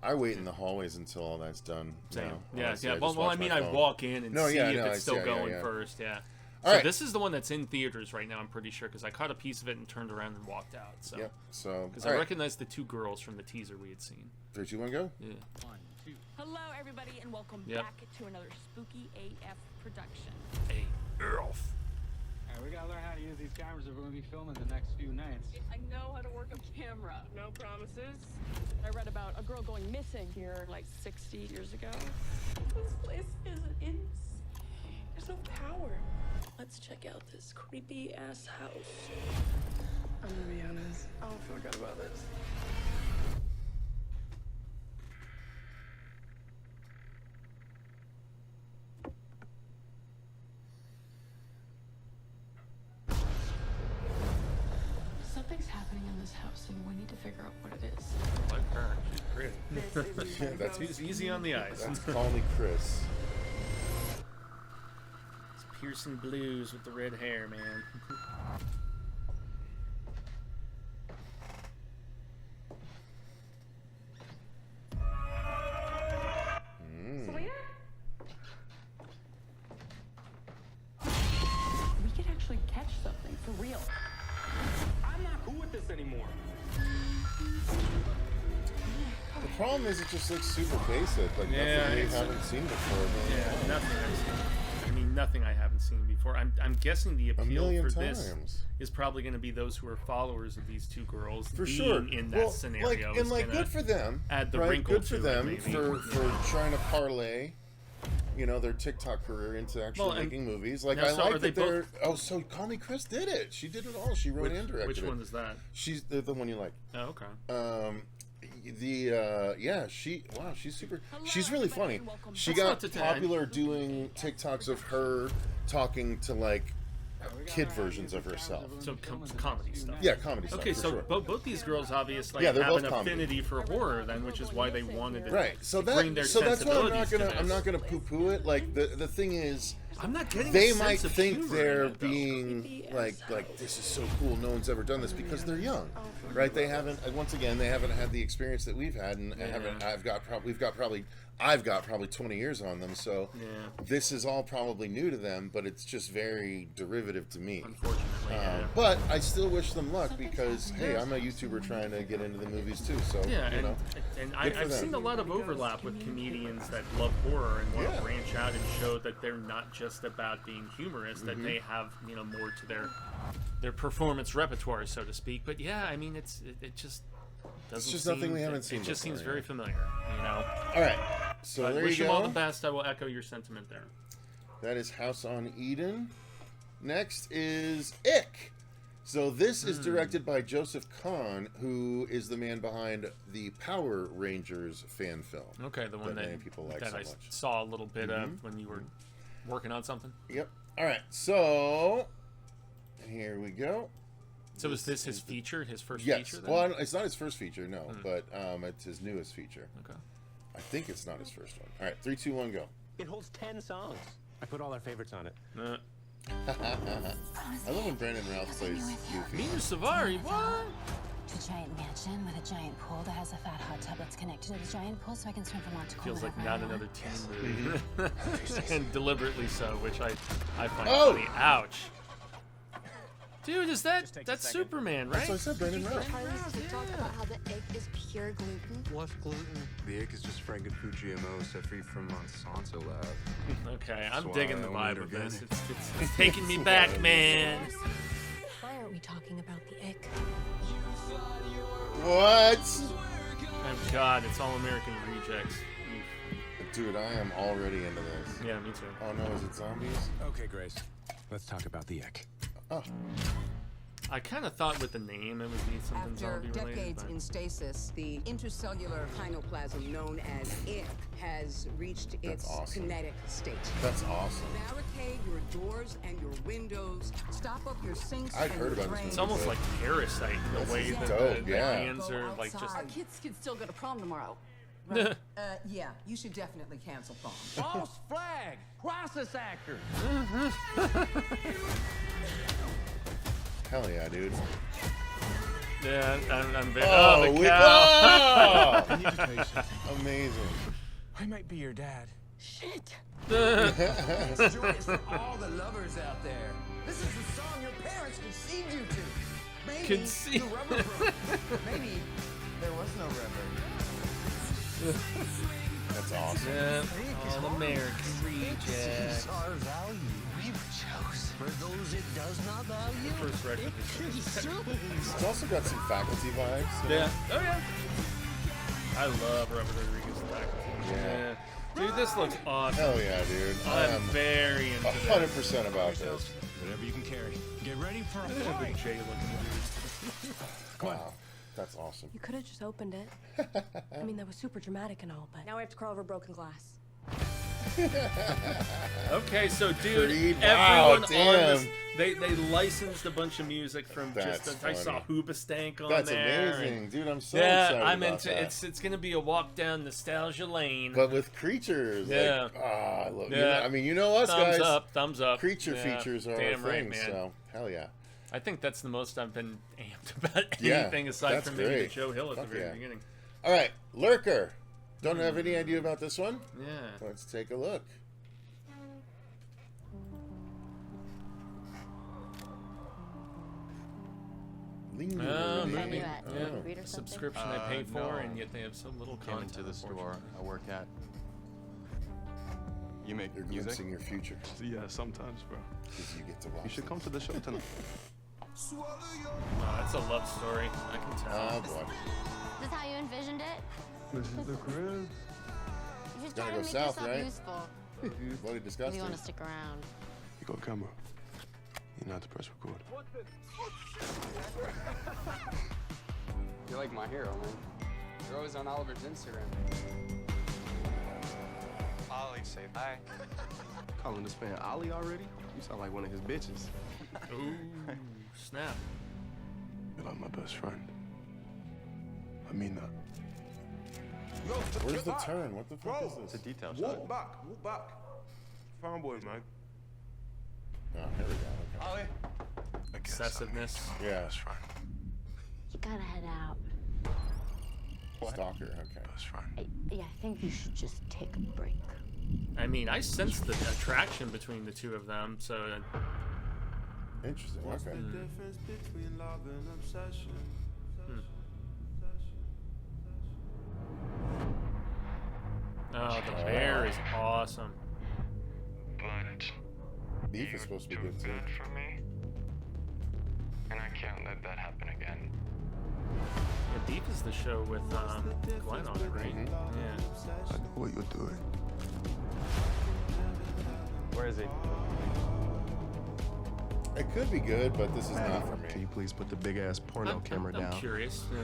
Speaker 5: I
Speaker 4: wait in the hallways until all that's done.
Speaker 5: Same.
Speaker 4: now.
Speaker 5: Yeah.
Speaker 4: Honestly,
Speaker 5: Yeah.
Speaker 4: I
Speaker 5: Well,
Speaker 4: just
Speaker 5: I
Speaker 4: watch
Speaker 5: mean,
Speaker 4: my
Speaker 5: I
Speaker 4: phone.
Speaker 5: walk in and see if it's still going
Speaker 4: yeah.
Speaker 5: first. Yeah.
Speaker 4: All
Speaker 5: So
Speaker 4: right.
Speaker 5: this is the one that's in theaters right now. I'm pretty sure because I caught a piece of it and turned around and walked out. So.
Speaker 4: Yep. So.
Speaker 5: Because
Speaker 4: all
Speaker 5: I
Speaker 4: right.
Speaker 5: recognized the 2 girls from the teaser we had seen.
Speaker 4: 3, 2, 1, go.
Speaker 5: Yeah.
Speaker 9: 1, 2. Hello, everybody, and welcome
Speaker 5: Yep.
Speaker 9: back to another spooky AF production.
Speaker 5: Hey, Earth.
Speaker 18: We gotta learn how to use these cameras if we're gonna be filming the next few nights.
Speaker 9: I know how to work a camera. No promises. I read about a girl going missing here like 60 years ago.
Speaker 19: This place isn't in. There's no power. Let's check out this creepy ass house. I'm gonna be honest. I don't feel good about this. Something's happening in this house, and we need to figure out what it is.
Speaker 5: I like her. She's pretty.
Speaker 19: This isn't
Speaker 4: That's
Speaker 5: She's easy on the eyes.
Speaker 4: That's Call Me Chris.
Speaker 5: It's piercing blues with the red hair, man.
Speaker 19: We could actually catch something for real.
Speaker 18: I'm not cool with this anymore.
Speaker 4: The problem is it just looks super basic, like nothing we haven't seen before. Man.
Speaker 5: Yeah, nothing I've seen. I mean, nothing I haven't seen before. I'm guessing the appeal for this is probably going to be those who are followers of these two girls.
Speaker 4: For
Speaker 5: being
Speaker 4: sure.
Speaker 5: in that scenario.
Speaker 4: Good for them.
Speaker 5: Add the
Speaker 4: right?
Speaker 5: wrinkle
Speaker 4: Good for
Speaker 5: to
Speaker 4: them
Speaker 5: it,
Speaker 4: for trying to parlay, you know, their TikTok career into actually making movies. Like, I like that they're. Oh, so Call Me Chris did it. She did it all. She wrote and directed.
Speaker 5: Which one is that?
Speaker 4: She's the one you like.
Speaker 5: Oh, okay.
Speaker 4: She's super. She's really funny. She got popular doing TikToks of her talking to like kid versions of herself.
Speaker 5: So comedy stuff.
Speaker 4: Yeah, comedy stuff.
Speaker 5: Okay, so
Speaker 4: sure.
Speaker 5: both these girls obviously
Speaker 4: they're
Speaker 5: have
Speaker 4: both
Speaker 5: an
Speaker 4: comedy.
Speaker 5: affinity for horror, then, which is why they wanted to
Speaker 4: So
Speaker 5: bring their
Speaker 4: that's why
Speaker 5: sensibilities
Speaker 4: I'm not gonna poo-poo it. Like the thing is,
Speaker 5: I'm not getting.
Speaker 4: They
Speaker 5: a
Speaker 4: might
Speaker 5: sense of
Speaker 4: think
Speaker 5: humor
Speaker 4: they're
Speaker 5: in it, though.
Speaker 4: being like this is so cool. No one's ever done this because they're young, right? They haven't. Once again, they haven't had the experience that we've had, and I've got probably 20 years on them. So this is all probably new to them, but it's just very derivative to me.
Speaker 5: Unfortunately,
Speaker 4: but I still wish them luck because hey, I'm a YouTuber trying to get into the movies too. So you know,
Speaker 5: and I've seen a lot of overlap with comedians that love horror and want to branch out and show that they're not just about being humorous, that they have more to their performance repertoire, so to speak. But yeah, I mean, it just doesn't.
Speaker 4: It's just nothing we haven't seen.
Speaker 5: It just
Speaker 4: before,
Speaker 5: seems very familiar,
Speaker 4: All right, so there you go.
Speaker 5: Wish them all the best. I will echo your sentiment there.
Speaker 4: That is House on Eden. Next is ICK. So this is directed by Joseph Kahn, who is the man behind the Power Rangers fan film.
Speaker 5: Okay, the one that
Speaker 4: many people like so
Speaker 5: I
Speaker 4: much.
Speaker 5: saw a little bit of when you were working on something.
Speaker 4: Yep. All right, so here we go.
Speaker 5: So is this his feature, his first
Speaker 4: yes.
Speaker 5: feature? Then?
Speaker 4: Well, it's not his first feature, no, but it's his newest feature.
Speaker 5: Okay.
Speaker 4: I think it's not his first one. All right, 3, 2, 1, go.
Speaker 20: It holds 10 songs. I put all our favorites on it.
Speaker 4: I love when Brandon Routh plays Goofy.
Speaker 5: Mina Savari, what?
Speaker 21: A giant mansion with a giant pool that has a fat hot tub that's connected to the giant pool, so I can swim from lot to cool.
Speaker 5: Feels like not another teen movie, and deliberately so, which I find
Speaker 4: Oh!
Speaker 5: funny. Ouch. Dude, is that's Superman, right?
Speaker 4: That's what I said, Brandon Routh.
Speaker 7: Harley's TikTok about how the egg is pure gluten.
Speaker 1: What's gluten? The egg is just frankenfood GMO set free from Monsanto lab.
Speaker 5: Okay, I'm
Speaker 1: That's
Speaker 5: digging
Speaker 1: why
Speaker 5: the
Speaker 1: I
Speaker 5: vibe
Speaker 1: only
Speaker 5: of
Speaker 1: eat
Speaker 5: this.
Speaker 1: organic.
Speaker 5: It's taking me back, man.
Speaker 8: Why aren't we talking about the egg?
Speaker 4: What?
Speaker 5: Oh God, it's All American Rejects.
Speaker 4: Dude, I am already into this.
Speaker 5: Yeah, me too.
Speaker 4: Oh no, is it zombies?
Speaker 20: Okay, Grace. Let's talk about the ick.
Speaker 4: Oh.
Speaker 5: I kind of thought with the name it would be something
Speaker 22: After
Speaker 5: zombie related.
Speaker 22: decades in stasis, the intracellular kinoplasm known as ick has reached its kinetic state.
Speaker 4: That's awesome.
Speaker 22: Barricade your doors and your windows. Stop up your sinks.
Speaker 4: I'd
Speaker 22: and
Speaker 4: heard
Speaker 22: your
Speaker 4: about this
Speaker 22: drains.
Speaker 5: It's almost like Parasite in the
Speaker 4: This
Speaker 5: way
Speaker 4: is
Speaker 5: that
Speaker 4: dope,
Speaker 5: the
Speaker 4: yeah.
Speaker 5: hands are like just.
Speaker 22: Our kids can still go to prom tomorrow. Right. Yeah, you should definitely cancel prom.
Speaker 20: False flag! Process actor!
Speaker 4: Hell yeah, dude.
Speaker 5: Yeah, I'm very.
Speaker 4: Oh,
Speaker 5: the
Speaker 4: we
Speaker 5: cow.
Speaker 4: I need to tell you something. Amazing.
Speaker 20: I might be your dad.
Speaker 8: Shit.
Speaker 15: This joint is for all the lovers out there. This is the song your parents conceived you to. Maybe
Speaker 5: Conceive-
Speaker 15: the rubber broke. Maybe there was no rubber.
Speaker 4: That's awesome.
Speaker 5: Yeah, All American Rejects.
Speaker 15: This is our value. We were chosen. For those it does not value.
Speaker 5: First record.
Speaker 4: It's also got some faculty vibes.
Speaker 5: Yeah. Oh yeah. I love Robert Rodriguez's faculty.
Speaker 4: Yeah.
Speaker 5: Dude, this looks awesome.
Speaker 4: Hell yeah, dude.
Speaker 5: I'm very into
Speaker 4: 100% about this.
Speaker 20: Whatever you can carry. Get ready for a fight.
Speaker 5: Jay looking
Speaker 4: Wow. That's awesome.
Speaker 8: You could have just opened it. I mean, that was super dramatic and all, but now we have to crawl over broken glass.
Speaker 5: Okay, so dude,
Speaker 4: Creed, wow,
Speaker 5: everyone on
Speaker 4: damn.
Speaker 5: this, they licensed a bunch of music from
Speaker 4: That's
Speaker 5: just. I saw
Speaker 4: funny.
Speaker 5: Hoobastank on
Speaker 4: That's
Speaker 5: there.
Speaker 4: amazing,
Speaker 5: and-
Speaker 4: dude. I'm so
Speaker 5: yeah,
Speaker 4: excited
Speaker 5: I'm
Speaker 4: about
Speaker 5: into
Speaker 4: that.
Speaker 5: it's gonna be a walk down nostalgia lane.
Speaker 4: But with creatures,
Speaker 5: Yeah.
Speaker 4: like, I love.
Speaker 5: Yeah.
Speaker 4: I mean, you know us
Speaker 5: thumbs
Speaker 4: guys.
Speaker 5: up, thumbs up.
Speaker 4: Creature
Speaker 5: Yeah,
Speaker 4: features are
Speaker 5: damn
Speaker 4: our
Speaker 5: right,
Speaker 4: thing,
Speaker 5: man.
Speaker 4: so hell yeah.
Speaker 5: I think that's the most I've been amped about
Speaker 4: Yeah,
Speaker 5: anything aside
Speaker 4: that's
Speaker 5: from maybe the
Speaker 4: great.
Speaker 5: Joe Hill at
Speaker 4: Fuck
Speaker 5: the very
Speaker 4: yeah.
Speaker 5: beginning.
Speaker 4: All right, Lurker. Don't have any idea about this one?
Speaker 5: Yeah.
Speaker 4: Let's take a look. Movie.
Speaker 5: Movie.
Speaker 7: you at?
Speaker 5: Yeah.
Speaker 7: Read or something?
Speaker 5: Subscription I pay for,
Speaker 1: no.
Speaker 5: and yet they have so little
Speaker 1: Came
Speaker 5: content.
Speaker 1: into the store I work at. You make
Speaker 4: You're
Speaker 1: music?
Speaker 4: glimpsing your future.
Speaker 1: Yeah, sometimes, bro.
Speaker 4: Because you get to watch.
Speaker 1: You should come to the show tonight.
Speaker 5: Oh, it's a love story. I can tell.
Speaker 4: Oh boy.
Speaker 7: Is this how you envisioned it?
Speaker 3: This is the crib.
Speaker 7: You just try
Speaker 4: Gotta
Speaker 7: to
Speaker 4: go
Speaker 7: make
Speaker 4: south,
Speaker 7: yourself
Speaker 4: right?
Speaker 7: useful.
Speaker 4: Bloody
Speaker 7: If
Speaker 4: disgusting.
Speaker 7: you want to stick around.
Speaker 1: You go camera. You know how to press record.
Speaker 2: You're like my hero, man. You're always on Oliver's Instagram.
Speaker 1: Ollie, say hi. Calling this man Ollie already? You sound like one of his bitches.
Speaker 5: Ooh, snap.
Speaker 1: You're like my best friend. I mean that.
Speaker 4: Where's the turn? What the fuck is
Speaker 1: It's a
Speaker 4: this?
Speaker 1: detail shot.
Speaker 10: Walk back. Farm boy, man.
Speaker 4: Oh, here we go. Okay.
Speaker 1: Ollie.
Speaker 5: Excessiveness.
Speaker 4: Yeah.
Speaker 7: You gotta head out.
Speaker 4: Stalker. Okay.
Speaker 1: Best friend.
Speaker 7: Yeah, I think you should just take a break.
Speaker 5: I mean, I sense the attraction between the two of them, so.
Speaker 4: Interesting. Okay.
Speaker 10: Difference between love and obsession.
Speaker 5: Oh, the bear is awesome.
Speaker 13: But
Speaker 4: Beef is supposed to be good too.
Speaker 13: good for me, and I can't let that happen again.
Speaker 5: Yeah, Beef is the show with Glenn on it, right? Yeah.
Speaker 1: I know what you're doing.
Speaker 2: Where is he?
Speaker 4: It could be good, but this is not for
Speaker 1: Can
Speaker 4: me.
Speaker 1: you please put the big ass porno camera
Speaker 5: I'm
Speaker 1: down?
Speaker 5: curious. Yeah.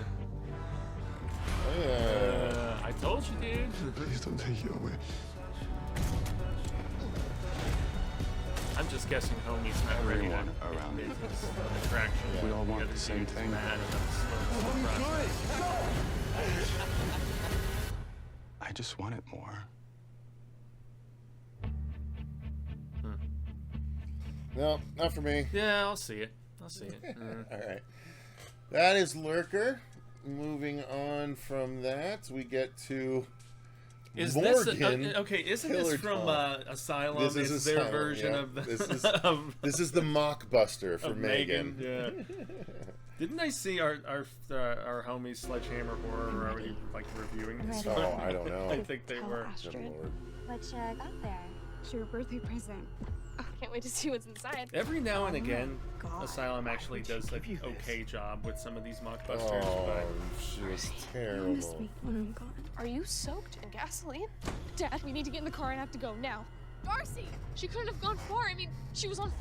Speaker 4: Yeah.
Speaker 5: I told you, dude.
Speaker 1: Please don't take it away.
Speaker 5: I'm just guessing homie's not ready to
Speaker 1: Everyone around me.
Speaker 5: attraction.
Speaker 1: We all want
Speaker 5: other
Speaker 1: the same
Speaker 5: dude's
Speaker 1: thing.
Speaker 5: mad about the slow process.
Speaker 1: I just want it more.
Speaker 4: No, not for me.
Speaker 5: Yeah, I'll see it. I'll see it.
Speaker 4: All right. That is Lurker. Moving on from that, we get to
Speaker 5: Is
Speaker 4: Morgan.
Speaker 5: this okay? Isn't
Speaker 4: Killer
Speaker 5: this from
Speaker 4: Dog.
Speaker 5: Asylum?
Speaker 4: This is
Speaker 5: their
Speaker 4: Asylum,
Speaker 5: version
Speaker 4: yeah.
Speaker 5: of the
Speaker 4: This is the mockbuster for
Speaker 5: of
Speaker 4: Megan.
Speaker 5: Yeah. Didn't I see our homie Sledgehammer Horror already like reviewing this?
Speaker 4: Oh,
Speaker 5: one?
Speaker 4: I don't know.
Speaker 5: I think they were.
Speaker 4: Good Lord.
Speaker 7: What you got there?
Speaker 8: It's your birthday present. I can't wait to see what's inside.
Speaker 5: Every now and again,
Speaker 7: God.
Speaker 5: Asylum actually does an okay job with some of these mockbusters.
Speaker 4: Oh, she's terrible.
Speaker 8: Miss me when I'm gone. Are you soaked in gasoline? Dad, we need to get in the car and have to go now. Darcy! She couldn't have gone far. I mean, she was on.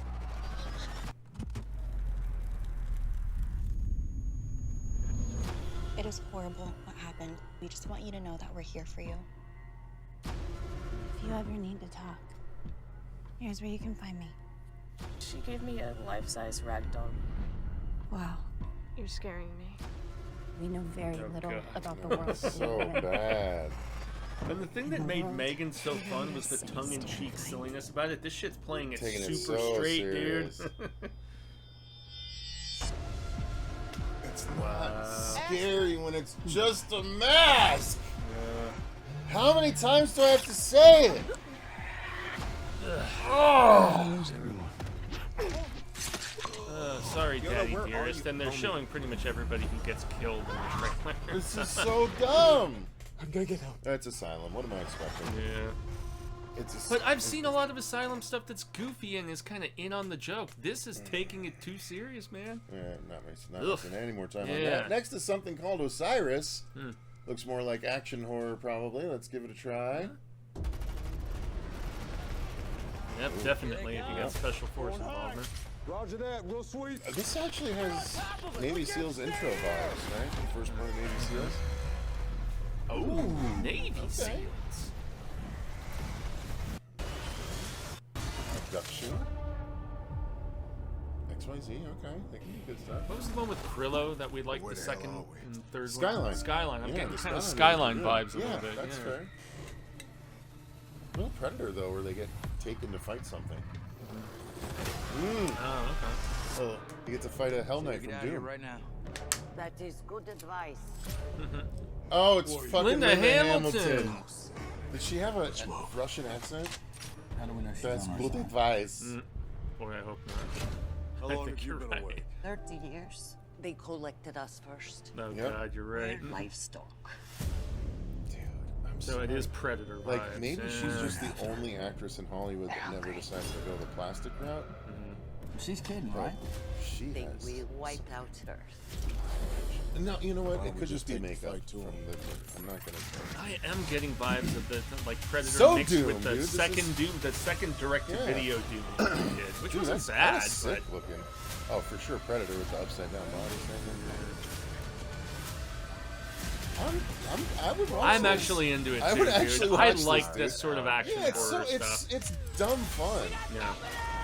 Speaker 21: It is horrible what happened. We just want you to know that we're here for you. If you ever need to talk, here's where you can find me.
Speaker 19: She gave me a life-size rag doll.
Speaker 21: Wow.
Speaker 19: You're scaring me.
Speaker 21: We know very
Speaker 5: Oh,
Speaker 21: little
Speaker 5: God.
Speaker 21: about the world.
Speaker 4: So bad.
Speaker 5: And the thing that made Megan so fun was the tongue-in-cheek silliness about it. This shit's playing it
Speaker 4: Taking it
Speaker 5: super
Speaker 4: so
Speaker 5: straight,
Speaker 4: serious.
Speaker 5: dude.
Speaker 4: It's not scary when it's just a mask. How many times do I have to say it? Oh.
Speaker 5: Sorry, Daddy Dearest. And they're showing pretty much everybody who gets killed in the trailer.
Speaker 4: This is so dumb.
Speaker 10: I'm gonna get help.
Speaker 4: That's Asylum. What am I expecting?
Speaker 5: Yeah.
Speaker 4: But
Speaker 5: I've seen a lot of Asylum stuff that's goofy and is kind of in on the joke. This is taking it too serious, man.
Speaker 4: Yeah, not wasting any more time on
Speaker 5: Yeah.
Speaker 4: that. Next is something called Osiris. Looks more like action horror, probably. Let's give it a try.
Speaker 5: Yep, definitely. If you got special force involvement.
Speaker 10: Roger that, real sweet.
Speaker 4: This actually has Navy SEALs intro vibes, right? The first part of Navy SEALs.
Speaker 5: Oh, Navy SEALs.
Speaker 4: Abduction. XYZ, okay. That can be good stuff.
Speaker 5: What was the one with Krillo that we liked the second and third
Speaker 4: Skyline.
Speaker 5: one? Skyline. I'm
Speaker 4: Yeah,
Speaker 5: getting
Speaker 4: the
Speaker 5: kind of
Speaker 4: Skyline
Speaker 5: Skyline
Speaker 4: is
Speaker 5: vibes a little bit.
Speaker 4: That's
Speaker 5: yeah.
Speaker 4: fair. No Predator, though, where they get taken to fight something.
Speaker 5: Oh, okay.
Speaker 4: Oh, you get to fight a Hell Knight
Speaker 15: Get
Speaker 4: from
Speaker 15: out of here
Speaker 4: Doom.
Speaker 15: right now.
Speaker 23: That is good advice.
Speaker 4: Oh, it's fucking
Speaker 5: Linda Hamilton.
Speaker 4: Did she have a Russian accent?
Speaker 15: How do we know she's
Speaker 4: That's
Speaker 15: on our
Speaker 4: good
Speaker 15: side?
Speaker 4: advice.
Speaker 5: Boy, I hope not.
Speaker 10: How
Speaker 5: I
Speaker 10: long
Speaker 5: think
Speaker 10: have you
Speaker 5: you're
Speaker 10: been
Speaker 5: right.
Speaker 10: away?
Speaker 23: 30 years. They collected us first.
Speaker 5: Oh God, you're right.
Speaker 23: We're livestock.
Speaker 5: So it is Predator vibes.
Speaker 4: Like, maybe she's just the only actress in Hollywood that never decided to go the plastic route.
Speaker 15: She's kidding, right?
Speaker 4: She
Speaker 23: They
Speaker 4: has.
Speaker 23: will wipe out Earth.
Speaker 4: No, you know what? It could just be makeup. I'm not gonna.
Speaker 5: I am getting vibes of the like Predator
Speaker 4: So
Speaker 5: mixed
Speaker 4: Doom,
Speaker 5: with the
Speaker 4: dude. This
Speaker 5: second
Speaker 4: is-
Speaker 5: Doom, the second direct-to-video Doom that they did, which
Speaker 4: Dude,
Speaker 5: wasn't
Speaker 4: that's
Speaker 5: bad,
Speaker 4: sick
Speaker 5: but
Speaker 4: looking. Oh, for sure, Predator with the upside down body thing. I would watch
Speaker 5: I'm
Speaker 4: this.
Speaker 5: actually into it too,
Speaker 4: I would actually
Speaker 5: dude.
Speaker 4: watch
Speaker 5: I
Speaker 4: this,
Speaker 5: like
Speaker 4: dude.
Speaker 5: this sort of action
Speaker 4: Yeah, it's
Speaker 5: horror
Speaker 4: so
Speaker 5: stuff.
Speaker 4: it's dumb fun.
Speaker 5: Yeah.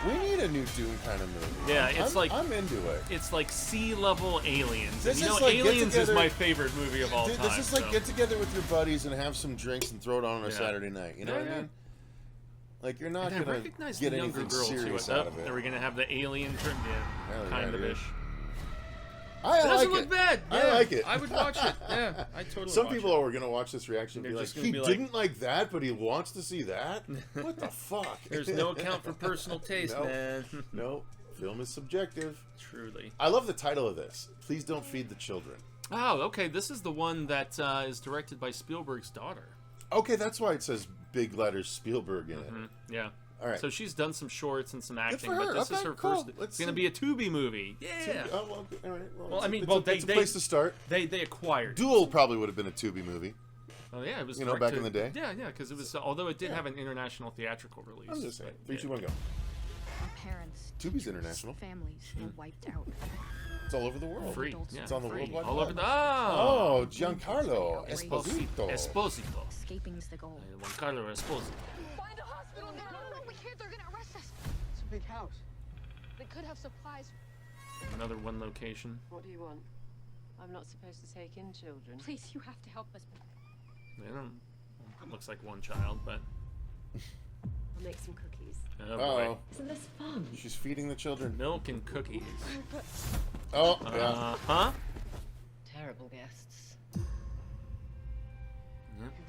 Speaker 4: We need a new Doom kind of movie.
Speaker 5: Yeah, it's
Speaker 4: I'm into it.
Speaker 5: It's like sea-level Aliens.
Speaker 4: This
Speaker 5: And, you
Speaker 4: is
Speaker 5: know,
Speaker 4: like Get
Speaker 5: Aliens is
Speaker 4: Together-
Speaker 5: my favorite movie of all
Speaker 4: Dude,
Speaker 5: time.
Speaker 4: this is like
Speaker 5: so.
Speaker 4: get together with your buddies and have some drinks and throw it on a
Speaker 5: Yeah.
Speaker 4: Saturday night. You know what I mean? Like you're not
Speaker 5: And I
Speaker 4: gonna
Speaker 5: recognize
Speaker 4: get
Speaker 5: the younger
Speaker 4: anything
Speaker 5: girl too.
Speaker 4: serious
Speaker 5: I
Speaker 4: out of it.
Speaker 5: Are we gonna have the alien turn? Yeah,
Speaker 4: Hell yeah,
Speaker 5: kind of
Speaker 4: dude.
Speaker 5: ish.
Speaker 4: I
Speaker 5: It doesn't
Speaker 4: like
Speaker 5: look
Speaker 4: it.
Speaker 5: bad.
Speaker 4: I
Speaker 5: Yeah,
Speaker 4: like it.
Speaker 5: I would watch it. Yeah, I totally.
Speaker 4: Some
Speaker 5: watch
Speaker 4: people
Speaker 5: it.
Speaker 4: are going to watch this reaction and
Speaker 5: They're
Speaker 4: be like,
Speaker 5: just gonna
Speaker 4: he
Speaker 5: be like-
Speaker 4: didn't like that, but he wants to see that? What the fuck?
Speaker 5: There's no account for personal taste,
Speaker 4: Nope.
Speaker 5: man.
Speaker 4: No, film is subjective.
Speaker 5: Truly.
Speaker 4: I love the title of this. Please don't feed the children.
Speaker 5: Oh, okay. This is the one that is directed by Spielberg's daughter.
Speaker 4: Okay, that's why it says big letters Spielberg in it.
Speaker 5: Yeah.
Speaker 4: All right.
Speaker 5: So she's done some shorts and some acting,
Speaker 4: for
Speaker 5: but
Speaker 4: her.
Speaker 5: this is
Speaker 4: Okay,
Speaker 5: her
Speaker 4: cool.
Speaker 5: first.
Speaker 4: Let's
Speaker 5: It's going to
Speaker 4: see.
Speaker 5: be a Tubi movie. Yeah.
Speaker 4: Oh, well, all right.
Speaker 5: Well, I mean,
Speaker 4: it's
Speaker 5: well,
Speaker 4: it's a place to start.
Speaker 5: They acquired.
Speaker 4: Duel probably would have been a Tubi movie.
Speaker 5: Oh yeah, it was.
Speaker 4: You know, back in the day.
Speaker 5: Yeah, yeah, because it was. Although it did have an international theatrical release.
Speaker 4: I'm just saying.
Speaker 5: but,
Speaker 4: 3, 2, 1, go.
Speaker 6: Our parents,
Speaker 4: Tubi's
Speaker 6: teachers,
Speaker 4: international.
Speaker 6: families were wiped out.
Speaker 4: It's all over the world.
Speaker 5: Free.
Speaker 4: It's
Speaker 5: Yeah,
Speaker 4: on the
Speaker 5: free.
Speaker 4: World Wide
Speaker 5: All
Speaker 4: Web.
Speaker 5: over the.
Speaker 4: Oh, Giancarlo Esposito.
Speaker 5: Esposito.
Speaker 6: Escaping's the goal.
Speaker 5: Giancarlo Esposito.
Speaker 8: Find a hospital now! No, we can't. They're gonna arrest us.
Speaker 9: It's a big house.
Speaker 8: They could have supplies.
Speaker 5: Another one location.
Speaker 17: What do you want? I'm not supposed to take in children.
Speaker 8: Please, you have to help us.
Speaker 5: They don't. It looks like one child, but.
Speaker 17: I'll make some cookies.
Speaker 5: Oh boy.
Speaker 4: Uh-oh.
Speaker 17: Isn't this fun?
Speaker 4: She's feeding the children.
Speaker 5: Milk and cookies.
Speaker 4: Oh, yeah.
Speaker 5: Huh?
Speaker 17: Terrible guests.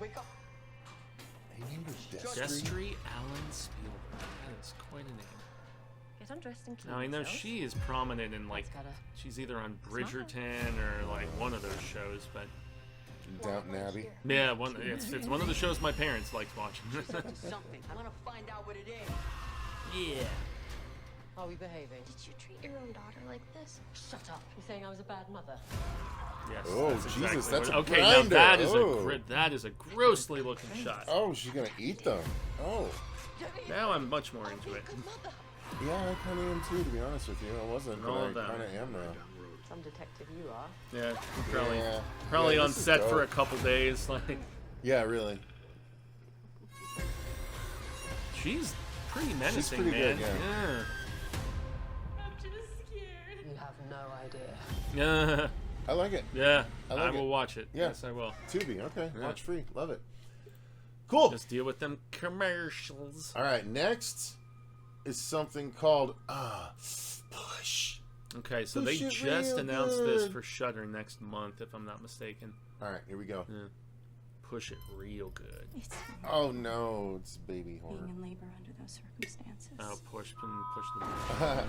Speaker 9: Wake up.
Speaker 5: Destry Allen Spielberg. That is quite a name.
Speaker 17: Get undressed and clean
Speaker 5: Now I know
Speaker 17: yourself.
Speaker 5: she is prominent in like
Speaker 17: That's gotta-
Speaker 5: she's either on Bridgerton or like one of those shows, but
Speaker 4: Downton Abbey.
Speaker 5: yeah, it's one of the shows my parents liked watching.
Speaker 23: Something. I want to find out what it is.
Speaker 5: Yeah.
Speaker 17: Are we behaving?
Speaker 8: Did you treat your own daughter like this?
Speaker 17: Shut up. You're saying I was a bad mother.
Speaker 5: Yes.
Speaker 4: Oh,
Speaker 5: that's
Speaker 4: Jesus,
Speaker 5: exactly
Speaker 4: that's
Speaker 5: what,
Speaker 4: a
Speaker 5: okay. Now
Speaker 4: grinder.
Speaker 5: that is
Speaker 4: Oh.
Speaker 5: that is a grossly looking shot.
Speaker 4: Oh, she's gonna eat them. Oh.
Speaker 5: Now I'm much more into it.
Speaker 4: Yeah, I kind of am too, to be honest with you. I wasn't, but
Speaker 5: All
Speaker 4: I
Speaker 5: of that.
Speaker 4: kind of am now.
Speaker 17: Some detective you are.
Speaker 5: Yeah, probably
Speaker 4: Yeah.
Speaker 5: probably
Speaker 4: Yeah,
Speaker 5: on
Speaker 4: this is
Speaker 5: set for a
Speaker 4: dope.
Speaker 5: couple days. Like
Speaker 4: Yeah, really.
Speaker 5: she's pretty menacing,
Speaker 4: pretty
Speaker 5: man.
Speaker 4: good, yeah.
Speaker 19: I'm just scared.
Speaker 17: You have no idea.
Speaker 5: Yeah.
Speaker 4: I like it.
Speaker 5: Yeah.
Speaker 4: I like
Speaker 5: will
Speaker 4: it.
Speaker 5: watch it.
Speaker 4: Yeah.
Speaker 5: Yes, I will.
Speaker 4: Tubi, okay.
Speaker 5: Yeah.
Speaker 4: Watch free. Love it. Cool.
Speaker 5: Just deal with them commercials.
Speaker 4: All right, next is something called Push.
Speaker 5: Okay, so
Speaker 4: Push
Speaker 5: they
Speaker 4: it
Speaker 5: just
Speaker 4: real
Speaker 5: announced this
Speaker 4: good.
Speaker 5: for Shudder next month, if I'm not mistaken.
Speaker 4: All right, here we go.
Speaker 5: Yeah. Push it real good.
Speaker 16: It's
Speaker 4: Oh no, it's baby horror.
Speaker 16: being in labor under those circumstances.
Speaker 5: Oh, push the.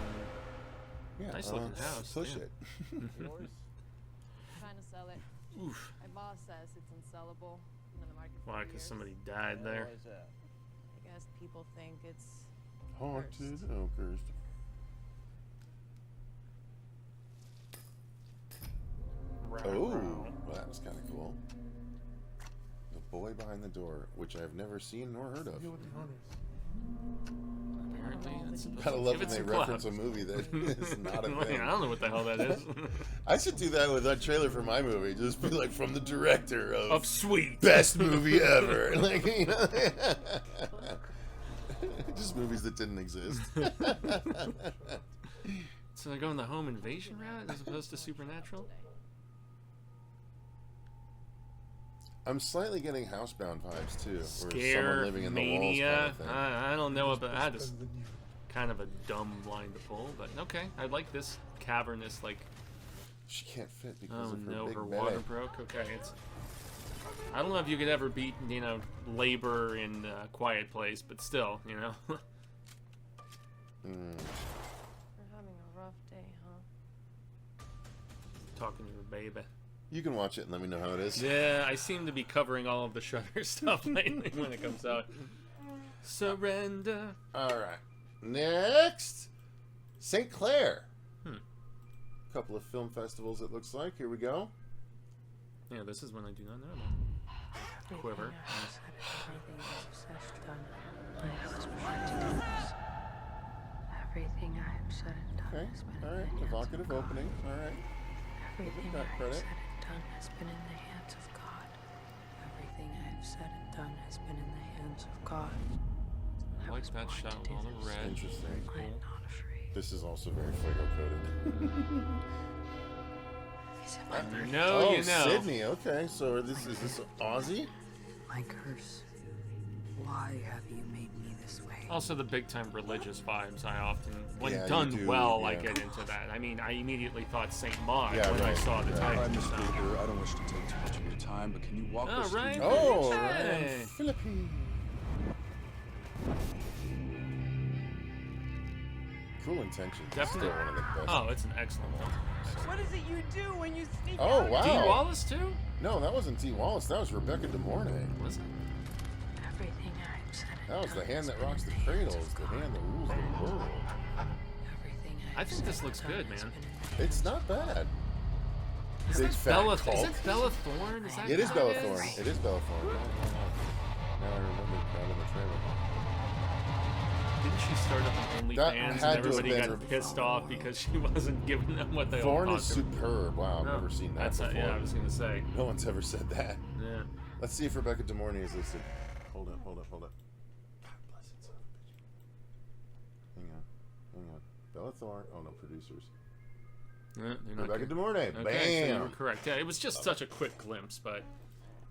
Speaker 4: Yeah,
Speaker 5: Nice looking house.
Speaker 4: Push
Speaker 5: yeah.
Speaker 4: it.
Speaker 9: Trying to sell it.
Speaker 5: Oof.
Speaker 9: My boss says it's unsellable. Been on the market for
Speaker 5: Why?
Speaker 9: years.
Speaker 5: Because somebody died there.
Speaker 9: I guess people think it's
Speaker 4: Haunted Oakers. Oh, well, that was kind of cool. The Boy Behind the Door, which I've never seen nor heard of.
Speaker 5: Apparently, it's supposed
Speaker 4: Gotta
Speaker 5: to
Speaker 4: love
Speaker 5: give
Speaker 4: when
Speaker 5: it
Speaker 4: they
Speaker 5: some
Speaker 4: reference
Speaker 5: clout.
Speaker 4: a movie that is not a thing.
Speaker 5: I don't know what the hell that is.
Speaker 4: I should do that with that trailer for my movie. Just be like, from the director of
Speaker 5: Sweet.
Speaker 4: Best movie ever. Like, you know, just movies that didn't exist.
Speaker 5: So they're going the home invasion route as opposed to supernatural?
Speaker 4: I'm slightly getting Housebound vibes too, where someone
Speaker 5: Scare
Speaker 4: living in the
Speaker 5: mania.
Speaker 4: walls kind of thing.
Speaker 5: I don't know about that. Is kind of a dumb line to pull, but okay. I like this cavernous, like.
Speaker 4: She can't fit because
Speaker 5: Oh
Speaker 4: of her
Speaker 5: no,
Speaker 4: big
Speaker 5: her
Speaker 4: belly.
Speaker 5: water broke. Okay, it's. I don't know if you could ever beat, labor in Quiet Place, but still,
Speaker 9: You're having a rough day, huh?
Speaker 5: talking to her baby.
Speaker 4: You can watch it and let me know how it is.
Speaker 5: Yeah, I seem to be covering all of the Shudder stuff lately when it comes out. Surrender.
Speaker 4: Alright. Next, St. Clair. Couple of film festivals, it looks like. Here we go.
Speaker 5: Yeah, this is one I do not know about. Quiver.
Speaker 17: Everything I have said and done
Speaker 4: Okay.
Speaker 17: has been
Speaker 4: All right.
Speaker 17: in the hands
Speaker 4: Evocative
Speaker 17: of God.
Speaker 4: opening. All right.
Speaker 17: Everything
Speaker 4: Got
Speaker 17: I have
Speaker 4: credit.
Speaker 17: said and done has been in the hands of God. Everything I have said and done has been in the hands of God.
Speaker 5: I like that shot with all the red.
Speaker 4: Interesting.
Speaker 5: Cool.
Speaker 4: This is also very Fuego coded.
Speaker 5: You know, you know.
Speaker 4: Sydney. Okay, so is this Aussie?
Speaker 17: My curse. Why have you made me this way?
Speaker 5: Also, the big-time religious vibes. I often, when
Speaker 4: Yeah,
Speaker 5: done
Speaker 4: you do,
Speaker 5: well,
Speaker 4: yeah.
Speaker 5: I get into that. I mean, I immediately thought Saint Maud
Speaker 4: Yeah,
Speaker 5: when I
Speaker 4: right,
Speaker 5: saw the
Speaker 4: right.
Speaker 5: title.
Speaker 11: Hi, Miss Lurker. I don't wish to take too much of your time, but can you walk us through?
Speaker 5: Ryan
Speaker 4: Oh,
Speaker 5: Felipe.
Speaker 4: Ryan Philippine. Cruel Intentions.
Speaker 5: Definitely.
Speaker 4: Still one of the best.
Speaker 5: Oh, it's an excellent film.
Speaker 23: What is it you do when you sneak
Speaker 4: Oh,
Speaker 23: out?
Speaker 4: wow.
Speaker 5: Dee Wallace too?
Speaker 4: No, that wasn't T. Wallace. That was Rebecca De Mornay.
Speaker 5: Was it?
Speaker 17: Everything I have said and
Speaker 4: That was
Speaker 17: done
Speaker 4: the hand
Speaker 17: has
Speaker 4: that
Speaker 17: been
Speaker 4: rocks
Speaker 17: in
Speaker 4: the
Speaker 17: the hands
Speaker 4: cradles,
Speaker 17: of
Speaker 4: the
Speaker 17: God.
Speaker 4: hand that rules the world.
Speaker 17: Everything I
Speaker 5: I
Speaker 17: have
Speaker 5: think
Speaker 17: said
Speaker 5: this
Speaker 17: and
Speaker 5: looks
Speaker 17: done
Speaker 5: good,
Speaker 17: has
Speaker 5: man.
Speaker 17: been in the
Speaker 4: It's not bad.
Speaker 5: Is
Speaker 4: Big
Speaker 5: that
Speaker 4: fat
Speaker 5: Bella?
Speaker 4: cult.
Speaker 5: Is that Bella Thorne? Is that
Speaker 4: It is
Speaker 5: who
Speaker 4: Bella
Speaker 5: it
Speaker 4: Thorne. It is Bella Thorne. Now I remember that in the trailer.
Speaker 5: Didn't she start up an
Speaker 4: That
Speaker 5: OnlyFans and
Speaker 4: had to have
Speaker 5: everybody
Speaker 4: been
Speaker 5: got
Speaker 4: her-
Speaker 5: pissed off because she wasn't giving them what they
Speaker 4: Thorne
Speaker 5: all
Speaker 4: is
Speaker 5: thought they were?
Speaker 4: superb. Wow, I've
Speaker 5: No,
Speaker 4: never seen that
Speaker 5: that's
Speaker 4: before.
Speaker 5: yeah, I was gonna say.
Speaker 4: No one's ever said that.
Speaker 5: Yeah.
Speaker 4: Let's see if Rebecca De Mornay is listed. Hold up. God bless it, son of a bitch. Hang on. Bella Thorne. Oh no, producers.
Speaker 5: They're not
Speaker 4: Rebecca
Speaker 5: good.
Speaker 4: De Mornay.
Speaker 5: Okay, so you
Speaker 4: Bam.
Speaker 5: were correct. Yeah, it was just such a quick glimpse, but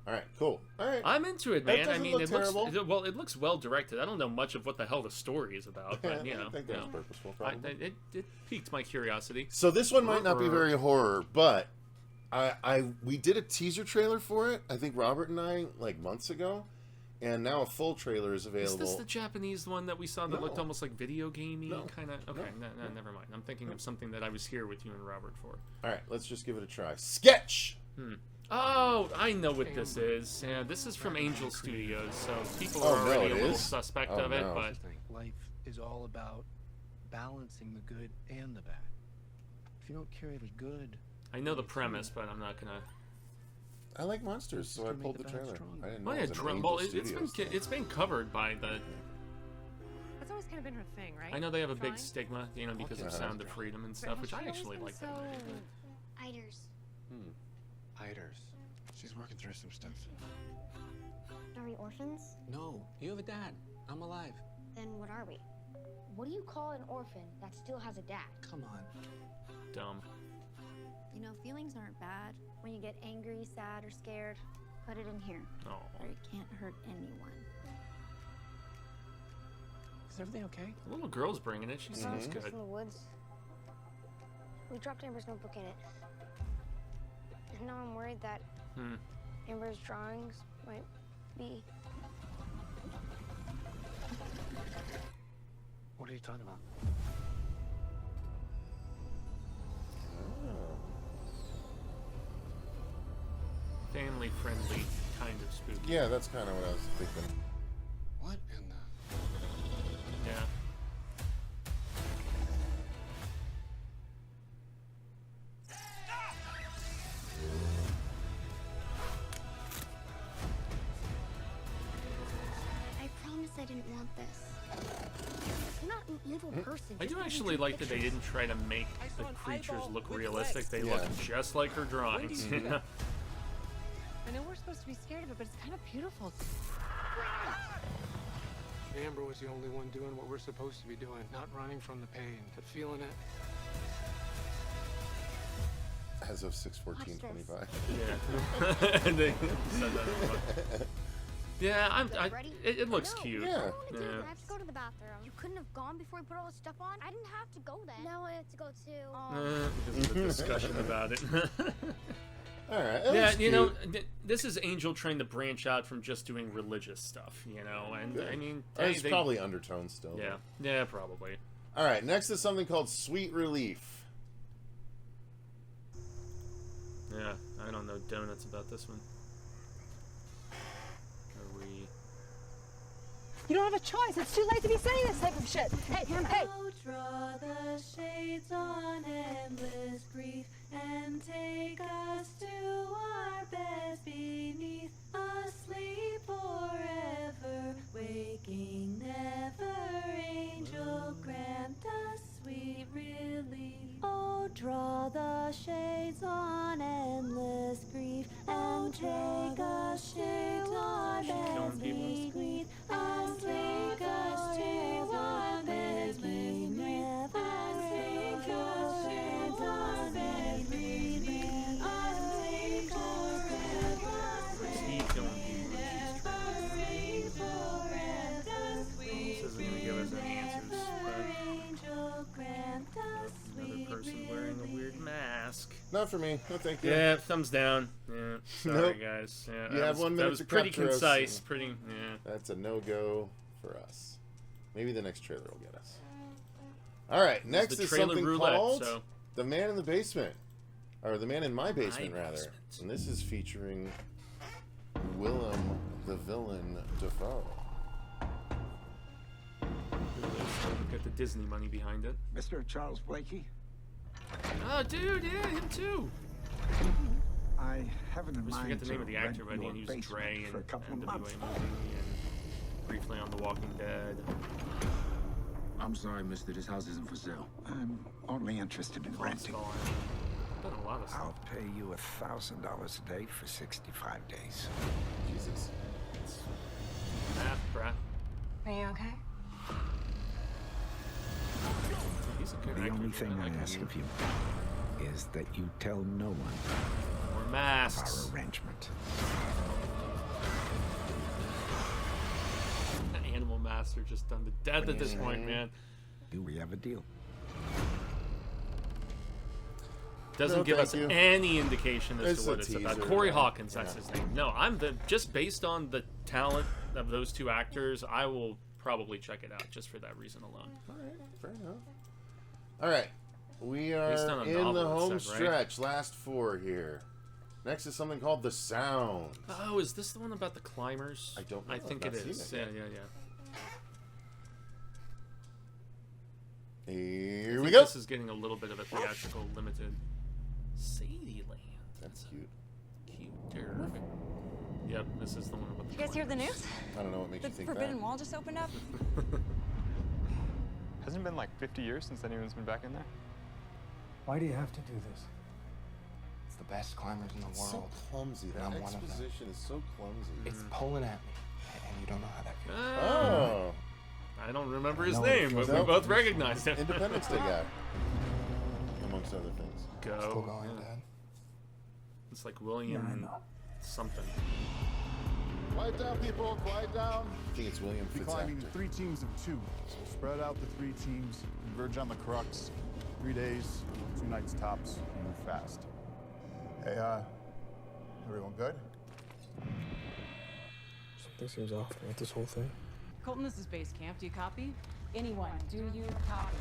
Speaker 4: All right, cool. All right.
Speaker 5: I'm into it,
Speaker 4: That
Speaker 5: man. I
Speaker 4: doesn't
Speaker 5: mean,
Speaker 4: look
Speaker 5: it looks
Speaker 4: terrible.
Speaker 5: well. It looks well directed. I don't know much of what the hell the story is about, but you know,
Speaker 4: I think
Speaker 5: you
Speaker 4: that was
Speaker 5: know.
Speaker 4: purposeful. Probably.
Speaker 5: It piqued my curiosity.
Speaker 4: So this one might not be very horror, but we did a teaser trailer for it. I think Robert and I like months ago, and now a full trailer is available.
Speaker 5: Is this the Japanese one that we saw that
Speaker 4: No.
Speaker 5: looked almost like video gamey
Speaker 4: No.
Speaker 5: kind of? Okay, no, never mind. I'm thinking of something that I was here with you and Robert for.
Speaker 4: All right, let's just give it a try. Sketch.
Speaker 5: Oh, I know what this is. Yeah, this is from Angel Studios, so people
Speaker 4: Oh,
Speaker 5: are
Speaker 4: no,
Speaker 5: already
Speaker 4: it
Speaker 5: a little
Speaker 4: is?
Speaker 5: suspect
Speaker 4: Oh,
Speaker 5: of it.
Speaker 4: no.
Speaker 5: But
Speaker 12: Life is all about balancing the good and the bad. If you don't carry the good,
Speaker 5: I know the premise, but I'm not gonna.
Speaker 4: I like monsters, so I
Speaker 12: Just to
Speaker 4: pulled the
Speaker 12: make the bad
Speaker 4: trailer.
Speaker 12: stronger.
Speaker 4: I didn't know
Speaker 5: Well,
Speaker 4: it
Speaker 5: yeah,
Speaker 4: was an Angel
Speaker 5: well,
Speaker 4: Studios
Speaker 5: it's been covered by the.
Speaker 8: That's always kind of been her thing, right?
Speaker 5: I know they have a big
Speaker 8: Drawing?
Speaker 5: stigma, you know, because of
Speaker 4: Okay.
Speaker 5: Sound of Freedom and stuff,
Speaker 8: has
Speaker 5: which
Speaker 8: she
Speaker 5: I
Speaker 8: always
Speaker 5: actually
Speaker 8: been
Speaker 5: like
Speaker 8: so
Speaker 5: that.
Speaker 6: Iders.
Speaker 12: Hiders. She's working through some stuff.
Speaker 6: Are we orphans?
Speaker 12: No, you have a dad. I'm alive.
Speaker 6: Then what are we? What do you call an orphan that still has a dad?
Speaker 12: Come on.
Speaker 5: Dumb.
Speaker 6: You know, feelings aren't bad. When you get angry, sad, or scared, put it in here.
Speaker 5: Oh.
Speaker 6: Or it can't hurt anyone.
Speaker 12: Is everything okay?
Speaker 5: The little girl's bringing it. She sounds
Speaker 6: Just
Speaker 5: good.
Speaker 6: in the woods. We dropped Amber's notebook in it. And now I'm worried that Amber's drawings might be.
Speaker 12: What are you talking about?
Speaker 5: Family friendly, kind of spooky.
Speaker 4: Yeah, that's kind of what I was thinking.
Speaker 12: What in the...
Speaker 5: Yeah.
Speaker 6: I promise I didn't want this. I'm not an evil person.
Speaker 5: I
Speaker 6: just
Speaker 5: do
Speaker 6: looking
Speaker 5: actually
Speaker 6: through
Speaker 5: like that they
Speaker 6: pictures.
Speaker 5: didn't try to make the creatures look realistic. They
Speaker 4: Yeah.
Speaker 5: look just like her drawings.
Speaker 8: When did you do that? I know we're supposed to be scared of it, but it's kind of beautiful.
Speaker 18: Amber was the only one doing what we're supposed to be doing, not running from the pain, but feeling it.
Speaker 4: As of 6/14/25.
Speaker 5: Yeah. And they said that in the book. Yeah, it looks cute.
Speaker 4: Yeah.
Speaker 6: I have to go to the bathroom. You couldn't have gone before we put all this stuff on? I didn't have to go then. Now I have to go too.
Speaker 5: Because of the discussion about it.
Speaker 4: All right.
Speaker 5: Yeah, you know, this is Angel trying to branch out from just doing religious stuff, you know, and I mean,
Speaker 4: There's probably undertones still.
Speaker 5: Yeah, yeah, probably.
Speaker 4: All right, next is something called Sweet Relief.
Speaker 5: Yeah, I don't know donuts about this one. Are we...
Speaker 14: You don't have a choice. It's too late to be saying this type of shit. Hey, hey.
Speaker 20: Draw the shades on endless grief and take us to our beds beneath, asleep forever, waking never. Angel, grant us sweet relief. Oh, draw the shades on endless grief and take us to our beds beneath, and take us to our beds beneath.
Speaker 5: Another person wearing a weird mask.
Speaker 4: Not for me. No, thank you.
Speaker 5: Yeah, thumbs down. Yeah, sorry
Speaker 4: Nope.
Speaker 5: guys. Yeah,
Speaker 4: You have 1 minute
Speaker 5: that was
Speaker 4: to
Speaker 5: pretty
Speaker 4: capture us.
Speaker 5: concise. Pretty. Yeah.
Speaker 4: That's a no-go for us. Maybe the next trailer will get us. All right, next
Speaker 5: the
Speaker 4: is
Speaker 5: trailer
Speaker 4: something
Speaker 5: roulette,
Speaker 4: called
Speaker 5: so.
Speaker 4: The Man in the Basement. Or The Man in My Basement,
Speaker 5: My
Speaker 4: rather.
Speaker 5: Basement.
Speaker 4: And this is featuring Willem the Villain Dafoe.
Speaker 5: Got the Disney money behind it.
Speaker 12: Mr. Charles Blakey?
Speaker 5: Oh, dude, yeah, him too.
Speaker 12: I haven't in
Speaker 5: I just
Speaker 12: mind
Speaker 5: forget the name
Speaker 12: to
Speaker 5: of the
Speaker 12: rent
Speaker 5: actor, but
Speaker 12: your
Speaker 5: he was
Speaker 12: basement
Speaker 5: Dre
Speaker 12: for a
Speaker 5: in
Speaker 12: couple of
Speaker 5: NWA
Speaker 12: months.
Speaker 5: movie and briefly on The Walking Dead.
Speaker 11: I'm sorry, mister. This house isn't for sale.
Speaker 12: I'm only interested in renting.
Speaker 5: Done a lot of stuff.
Speaker 12: I'll pay you $1,000 a day for 65 days.
Speaker 4: Jesus.
Speaker 5: Math, bruh.
Speaker 7: Are you okay?
Speaker 5: He's a good
Speaker 12: The
Speaker 5: actor,
Speaker 12: only
Speaker 5: dude.
Speaker 12: thing
Speaker 5: I
Speaker 12: I
Speaker 5: like
Speaker 12: ask
Speaker 5: him.
Speaker 12: of you is that you tell no one
Speaker 5: More
Speaker 12: of
Speaker 5: masks.
Speaker 12: our arrangement.
Speaker 5: Animal masks are just done to death at this point, man.
Speaker 12: Do we have a deal?
Speaker 5: Doesn't
Speaker 4: No,
Speaker 5: give
Speaker 4: thank
Speaker 5: us
Speaker 4: you.
Speaker 5: any indication as
Speaker 4: It's
Speaker 5: to
Speaker 4: a
Speaker 5: what it's about.
Speaker 4: teaser,
Speaker 5: Corey
Speaker 4: yeah.
Speaker 5: Hawkins, that's
Speaker 4: Yeah.
Speaker 5: his name. No, just based on the talent of those two actors, I will probably check it out just for that reason alone.
Speaker 4: All right, fair enough. All right, we
Speaker 5: Based on
Speaker 4: are
Speaker 5: a
Speaker 4: in
Speaker 5: novel,
Speaker 4: the
Speaker 5: it
Speaker 4: home
Speaker 5: said, right?
Speaker 4: stretch. Last 4 here. Next is something called The Sound.
Speaker 5: Oh, is this the one about the climbers?
Speaker 4: I don't know.
Speaker 5: I think
Speaker 4: I've
Speaker 5: it
Speaker 4: not
Speaker 5: is.
Speaker 4: seen
Speaker 5: Yeah,
Speaker 4: it
Speaker 5: yeah,
Speaker 4: yet.
Speaker 5: yeah.
Speaker 4: Here
Speaker 5: I
Speaker 4: we
Speaker 5: think
Speaker 4: go.
Speaker 5: This is getting a little bit of a theatrical limited. Sadieland.
Speaker 4: That's cute.
Speaker 5: Cuter. Yep, this is the one about the
Speaker 22: You guys hear the news?
Speaker 4: I don't know what makes
Speaker 22: The
Speaker 4: you think
Speaker 22: Forbidden
Speaker 4: that.
Speaker 22: Wall just opened up.
Speaker 2: Hasn't it been like 50 years since anyone's been back in there?
Speaker 18: Why do you have to do this?
Speaker 11: It's the best climbers in the
Speaker 4: It's so
Speaker 11: world.
Speaker 4: clumsy.
Speaker 11: And
Speaker 4: That
Speaker 11: I'm one of them.
Speaker 4: exposition is so clumsy.
Speaker 11: It's pulling at me, and you don't know how that feels.
Speaker 4: Oh.
Speaker 5: I don't remember
Speaker 11: I
Speaker 5: his
Speaker 11: know it
Speaker 5: name, but
Speaker 11: feels
Speaker 5: we
Speaker 11: like
Speaker 5: both
Speaker 11: this.
Speaker 5: recognized him.
Speaker 4: Independence Day guy. Amongst other things.
Speaker 5: Go.
Speaker 11: Still going,
Speaker 5: Yeah.
Speaker 11: Dad?
Speaker 5: It's like William
Speaker 18: Yeah, I know.
Speaker 5: something.
Speaker 24: Quiet down, people. Quiet down.
Speaker 4: I think it's William
Speaker 24: Be climbing in
Speaker 4: Fitzactor.
Speaker 24: 3 teams of 2. So spread out the 3 teams, converge on the crux. 3 days, 2 nights tops, and move fast. Hey, everyone good?
Speaker 18: Something seems off with this whole thing.
Speaker 25: Colton, this is base camp. Do you copy? Anyone, do you copy?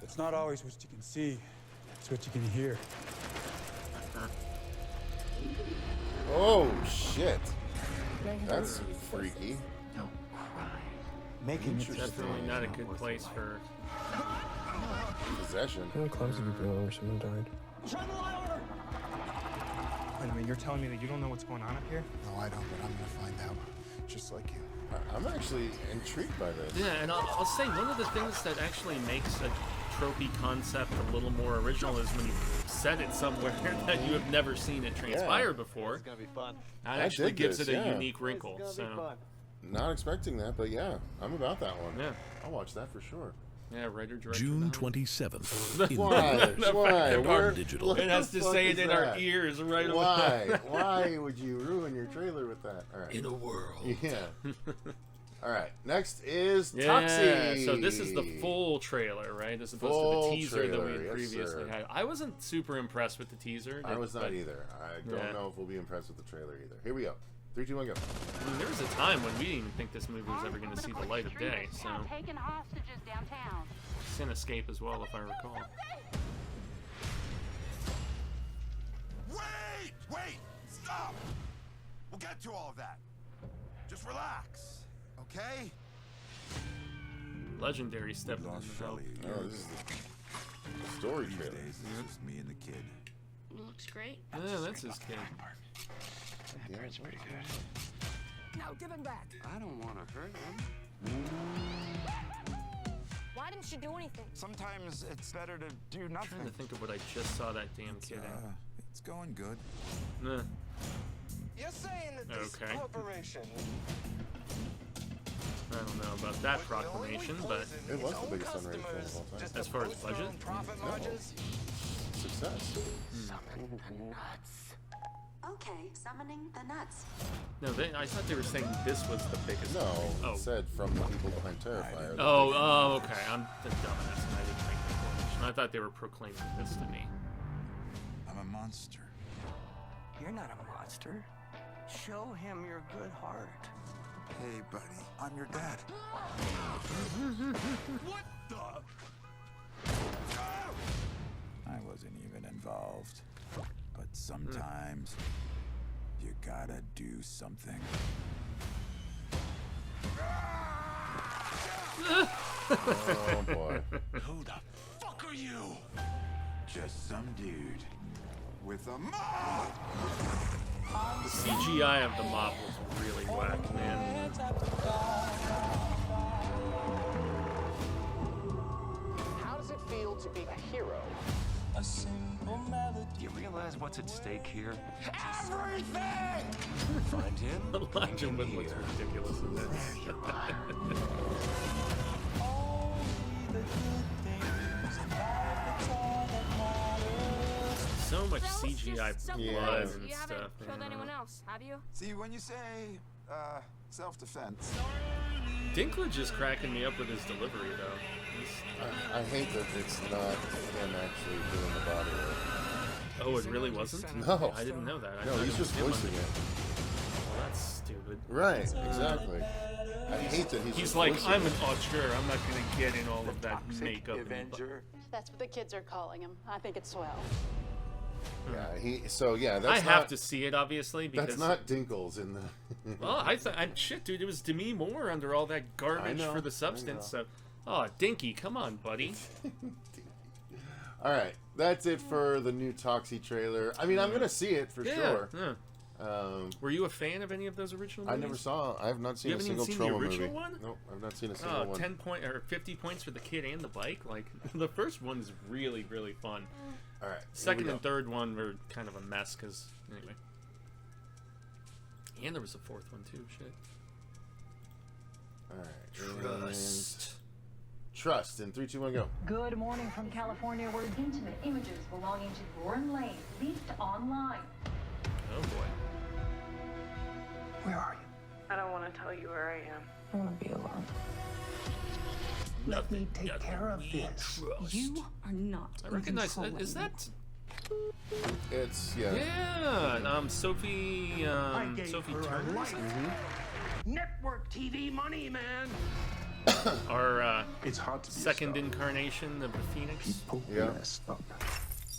Speaker 10: It's not always what you can see, it's what you can hear.
Speaker 4: Oh, shit. That's freaky.
Speaker 11: No.
Speaker 10: Making it
Speaker 5: Definitely not a good place for.
Speaker 4: Possession.
Speaker 18: How many clubs have you been on where someone died?
Speaker 10: Wait a minute, you're telling me that you don't know what's going on up here?
Speaker 11: No, I don't, but I'm gonna find out.
Speaker 10: Just like you.
Speaker 4: I'm actually intrigued by this.
Speaker 5: Yeah, and I'll say one of the things that actually makes a tropey concept a little more original is when you set it somewhere that you have never seen it transpire before.
Speaker 26: It's gonna be fun.
Speaker 5: That
Speaker 4: I
Speaker 5: actually
Speaker 4: dig
Speaker 5: gives
Speaker 4: this,
Speaker 5: it a
Speaker 4: yeah.
Speaker 5: unique wrinkle.
Speaker 26: It's gonna be
Speaker 5: So
Speaker 26: fun.
Speaker 4: Not expecting that, but yeah, I'm about that one.
Speaker 5: Yeah.
Speaker 4: I'll watch that for sure.
Speaker 5: yeah, writer director.
Speaker 27: June 27th.
Speaker 4: Why? Why?
Speaker 27: Where? Digital.
Speaker 5: It has to say it in our ears right away.
Speaker 4: Why? Why would you ruin your trailer with that? All right.
Speaker 27: In a world.
Speaker 4: Yeah. All right. Next is
Speaker 5: Yeah,
Speaker 4: Toxy.
Speaker 5: so this is the full trailer, right? As opposed to
Speaker 4: Full
Speaker 5: the teaser that we
Speaker 4: trailer,
Speaker 5: had
Speaker 4: yes,
Speaker 5: previously
Speaker 4: sir.
Speaker 5: had. I wasn't super impressed with the teaser.
Speaker 4: I was not
Speaker 5: but-
Speaker 4: either. I don't
Speaker 5: Yeah.
Speaker 4: know if we'll be impressed with the trailer either. Here we go. 3, 2, 1, go.
Speaker 5: I mean, there was a time when we didn't even think this movie was ever going to see the light of day, so
Speaker 25: Taking hostages downtown.
Speaker 5: Sin Escape as well, if I recall.
Speaker 1: Wait! Stop! We'll get to all of that. Just relax, okay?
Speaker 5: Legendary stepping in
Speaker 11: Lost
Speaker 5: the help.
Speaker 11: Shelly.
Speaker 4: Oh, this is the story
Speaker 11: These
Speaker 4: trailer.
Speaker 11: days, it's just me and the kid.
Speaker 8: Looks great.
Speaker 5: Yeah, that's his kid.
Speaker 12: That part's pretty good.
Speaker 14: Now give him back.
Speaker 2: I don't want to hurt him.
Speaker 6: Why didn't she do anything?
Speaker 1: Sometimes it's better to do
Speaker 5: I'm
Speaker 1: nothing.
Speaker 5: trying to think of what I just saw that damn kid in.
Speaker 11: It's going good.
Speaker 5: Nah.
Speaker 12: You're saying that this
Speaker 5: Okay.
Speaker 12: corporation...
Speaker 5: I don't know about that proclamation, but
Speaker 4: It was the biggest unrated film of all time.
Speaker 5: as far as budget,
Speaker 12: Profit
Speaker 4: No.
Speaker 12: margins?
Speaker 4: Success.
Speaker 7: Summon the nuts. Okay, summoning the nuts.
Speaker 5: no, I thought they were saying this was the biggest.
Speaker 4: No,
Speaker 5: Oh.
Speaker 4: it said from the people behind Terrifier.
Speaker 5: Oh, okay. I'm the dumbass, and I didn't make that correlation. I thought they were proclaiming this to me.
Speaker 11: I'm a monster.
Speaker 12: You're not a monster. Show him your good heart.
Speaker 11: Hey, buddy, I'm your dad.
Speaker 1: What the?
Speaker 11: I wasn't even involved. But sometimes you gotta do something.
Speaker 4: Oh boy.
Speaker 1: Who the fuck are you?
Speaker 11: Just some dude with a mop.
Speaker 5: The CGI of the mop was really whack, man.
Speaker 12: How does it feel to be a hero?
Speaker 3: A simple melody.
Speaker 12: Do you realize what's at stake here?
Speaker 1: Everything!
Speaker 12: Find him.
Speaker 5: Elijah Wood looks ridiculous in this. So much CGI blood and
Speaker 6: You haven't
Speaker 5: stuff.
Speaker 6: killed anyone else, have you?
Speaker 11: See, when you say, self-defense.
Speaker 5: Dinklage is cracking me up with his delivery, though.
Speaker 4: I hate that it's not him actually doing the body work.
Speaker 5: Oh, it really wasn't?
Speaker 4: No.
Speaker 5: I didn't know that. I
Speaker 4: No,
Speaker 5: thought
Speaker 4: he's
Speaker 5: it was
Speaker 4: just
Speaker 5: him
Speaker 4: voicing
Speaker 5: under-
Speaker 4: it.
Speaker 5: Well, that's stupid.
Speaker 4: Right, exactly. I hate that he's
Speaker 5: He's
Speaker 4: just
Speaker 5: like,
Speaker 4: voicing
Speaker 5: I'm an
Speaker 4: it.
Speaker 5: auteur. I'm not going to get in all of that
Speaker 12: Toxic
Speaker 5: makeup.
Speaker 12: Avenger.
Speaker 13: That's what the kids are calling him. I think it's swell.
Speaker 4: Yeah, that's
Speaker 5: I
Speaker 4: not,
Speaker 5: have to see it, obviously, because...
Speaker 4: That's not Dinkles in the...
Speaker 5: Well, shit, dude, it was Demi Moore under all that garbage
Speaker 4: know,
Speaker 5: for the substance. So, oh, Dinky, come on, buddy.
Speaker 4: All right, that's it for the new Toxy trailer. I mean, I'm gonna see it for sure.
Speaker 5: Yeah. Were you a fan of any of those original
Speaker 4: I
Speaker 5: movies?
Speaker 4: never saw. I have not seen
Speaker 5: You
Speaker 4: a
Speaker 5: haven't
Speaker 4: single
Speaker 5: even seen
Speaker 4: Troma
Speaker 5: the original
Speaker 4: movie.
Speaker 5: one?
Speaker 4: Nope, I've not seen a single one.
Speaker 5: 10 point or 50 points for the kid and the bike. Like the first one is really, really fun.
Speaker 4: All right.
Speaker 5: Second and third one were kind of a mess because anyway. And there was a fourth one too. Shit.
Speaker 4: All right.
Speaker 5: Trust.
Speaker 4: Trust in 3, 2, 1, go.
Speaker 15: Good morning from California, where intimate images belonging to Lauren Lane leaked online.
Speaker 5: Oh boy.
Speaker 12: Where are you?
Speaker 19: I don't want to tell you where I am.
Speaker 12: I want to be alone. Let me take care of this.
Speaker 16: You are not.
Speaker 5: I recognize that. Is that?
Speaker 4: It's yeah.
Speaker 5: Yeah. Sophie. Sophie Turner. Is it?
Speaker 12: Network TV money, man.
Speaker 5: Our
Speaker 12: it's hard to be
Speaker 5: second incarnation of the Phoenix.
Speaker 4: Yeah.
Speaker 12: Up.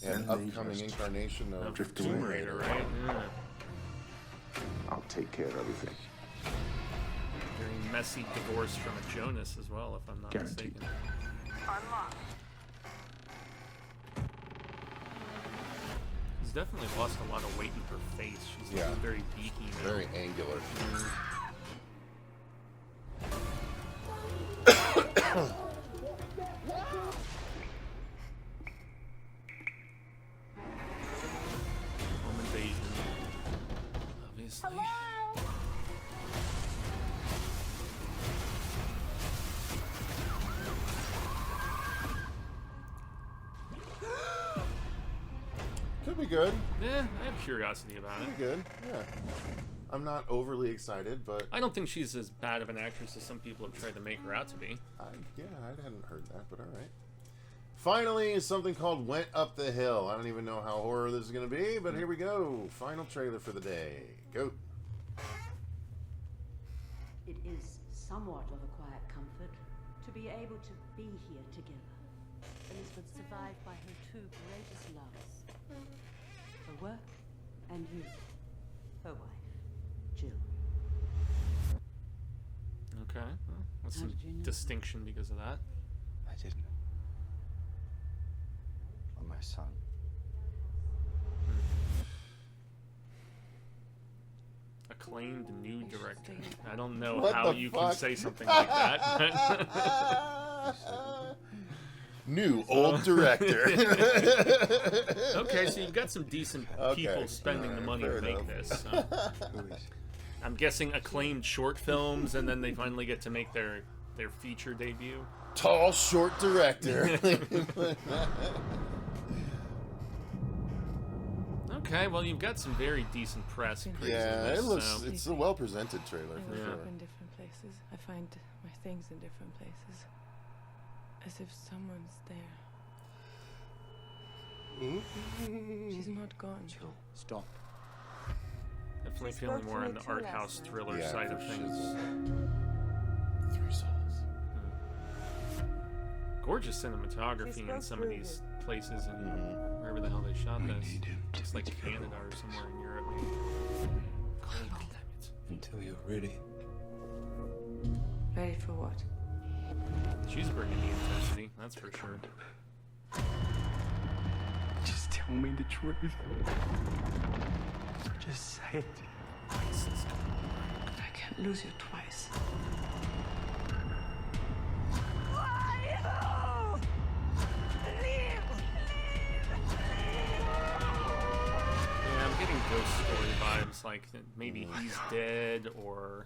Speaker 4: An upcoming incarnation of
Speaker 5: Tomb Raider, right? Yeah.
Speaker 12: I'll take care of everything.
Speaker 5: Very messy divorce from a Jonas as well, if I'm not mistaken.
Speaker 19: Unlocked.
Speaker 5: She's definitely lost a lot of weight in her face. She's
Speaker 4: Yeah.
Speaker 5: very beaky now.
Speaker 4: Very angular.
Speaker 5: Home invasion. Obviously.
Speaker 4: Could be good.
Speaker 5: Yeah, I have curiosity about it.
Speaker 4: Could be good. Yeah. I'm not overly excited, but
Speaker 5: I don't think she's as bad of an actress as some people have tried to make her out to be.
Speaker 4: Yeah, I hadn't heard that, but all right. Finally, something called Went Up the Hill. I don't even know how horror this is going to be, but here we go. Final trailer for the day. Go.
Speaker 7: It is somewhat of a quiet comfort to be able to be here together. Elizabeth survived by her two greatest loves, her work And you, her wife, Jill.
Speaker 5: Okay, well, that's
Speaker 7: How
Speaker 5: some
Speaker 7: did you know?
Speaker 5: distinction because of that.
Speaker 12: I didn't. Or my son.
Speaker 5: Acclaimed new director. I don't know
Speaker 4: What
Speaker 5: how
Speaker 4: the
Speaker 5: you
Speaker 4: fuck?
Speaker 5: can say something like that.
Speaker 4: New old director.
Speaker 5: Okay, so you've got some decent people spending the money to make this. So. I'm guessing acclaimed short films, and then they finally get to make their feature debut.
Speaker 4: Tall, short director.
Speaker 5: Okay, well, you've got some very decent press.
Speaker 4: Yeah,
Speaker 5: this,
Speaker 4: it looks.
Speaker 5: so.
Speaker 4: It's a well-presented trailer
Speaker 19: I
Speaker 4: for
Speaker 19: wake
Speaker 4: sure.
Speaker 19: up in different places. I find my things in different places. As if someone's there. She's not gone.
Speaker 12: Stop.
Speaker 5: Definitely
Speaker 19: She
Speaker 5: feeling
Speaker 19: spoke
Speaker 5: more
Speaker 19: to
Speaker 5: on
Speaker 19: me
Speaker 5: the
Speaker 19: too
Speaker 5: art
Speaker 19: last
Speaker 5: house
Speaker 19: night.
Speaker 5: thriller
Speaker 4: Yeah,
Speaker 5: side of
Speaker 4: for
Speaker 5: things.
Speaker 4: sure. 3 souls.
Speaker 5: Gorgeous cinematography in some of these places and wherever the hell they shot this. Just like Canada or somewhere in Europe, maybe. God damn it.
Speaker 12: Until you're ready.
Speaker 19: Ready for what?
Speaker 5: She's bringing the intensity, that's for sure.
Speaker 12: Just tell me the truth. Just say it.
Speaker 19: I can't lose you twice.
Speaker 5: Yeah, I'm getting ghost story vibes, like maybe he's dead or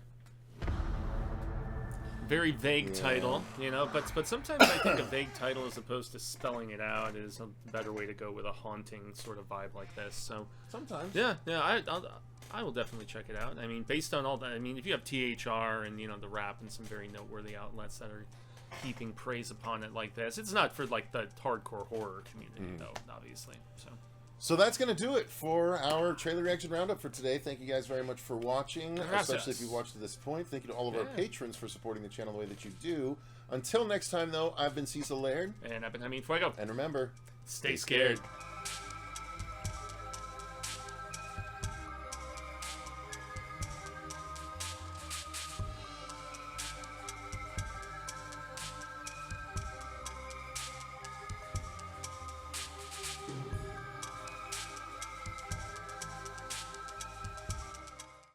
Speaker 5: very vague title, you know. But sometimes I think a vague title, as opposed to spelling it out, is a better way to go with a haunting sort of vibe like this. So
Speaker 4: sometimes,
Speaker 5: yeah, I will definitely check it out. I mean, based on all that, I mean, if you have THR and the Wrap and some very noteworthy outlets that are heaping praise upon it like this, it's not for like the hardcore horror community though, obviously.
Speaker 4: So that's going to do it for our trailer reaction roundup for today. Thank you guys very much for watching, especially if you watched to this point. Thank you to all of our patrons for supporting the channel the way that you do. Until next time, though, I've been Cecil Laird.
Speaker 5: And I've been Jaime Fuego.
Speaker 4: And remember,
Speaker 5: stay scared.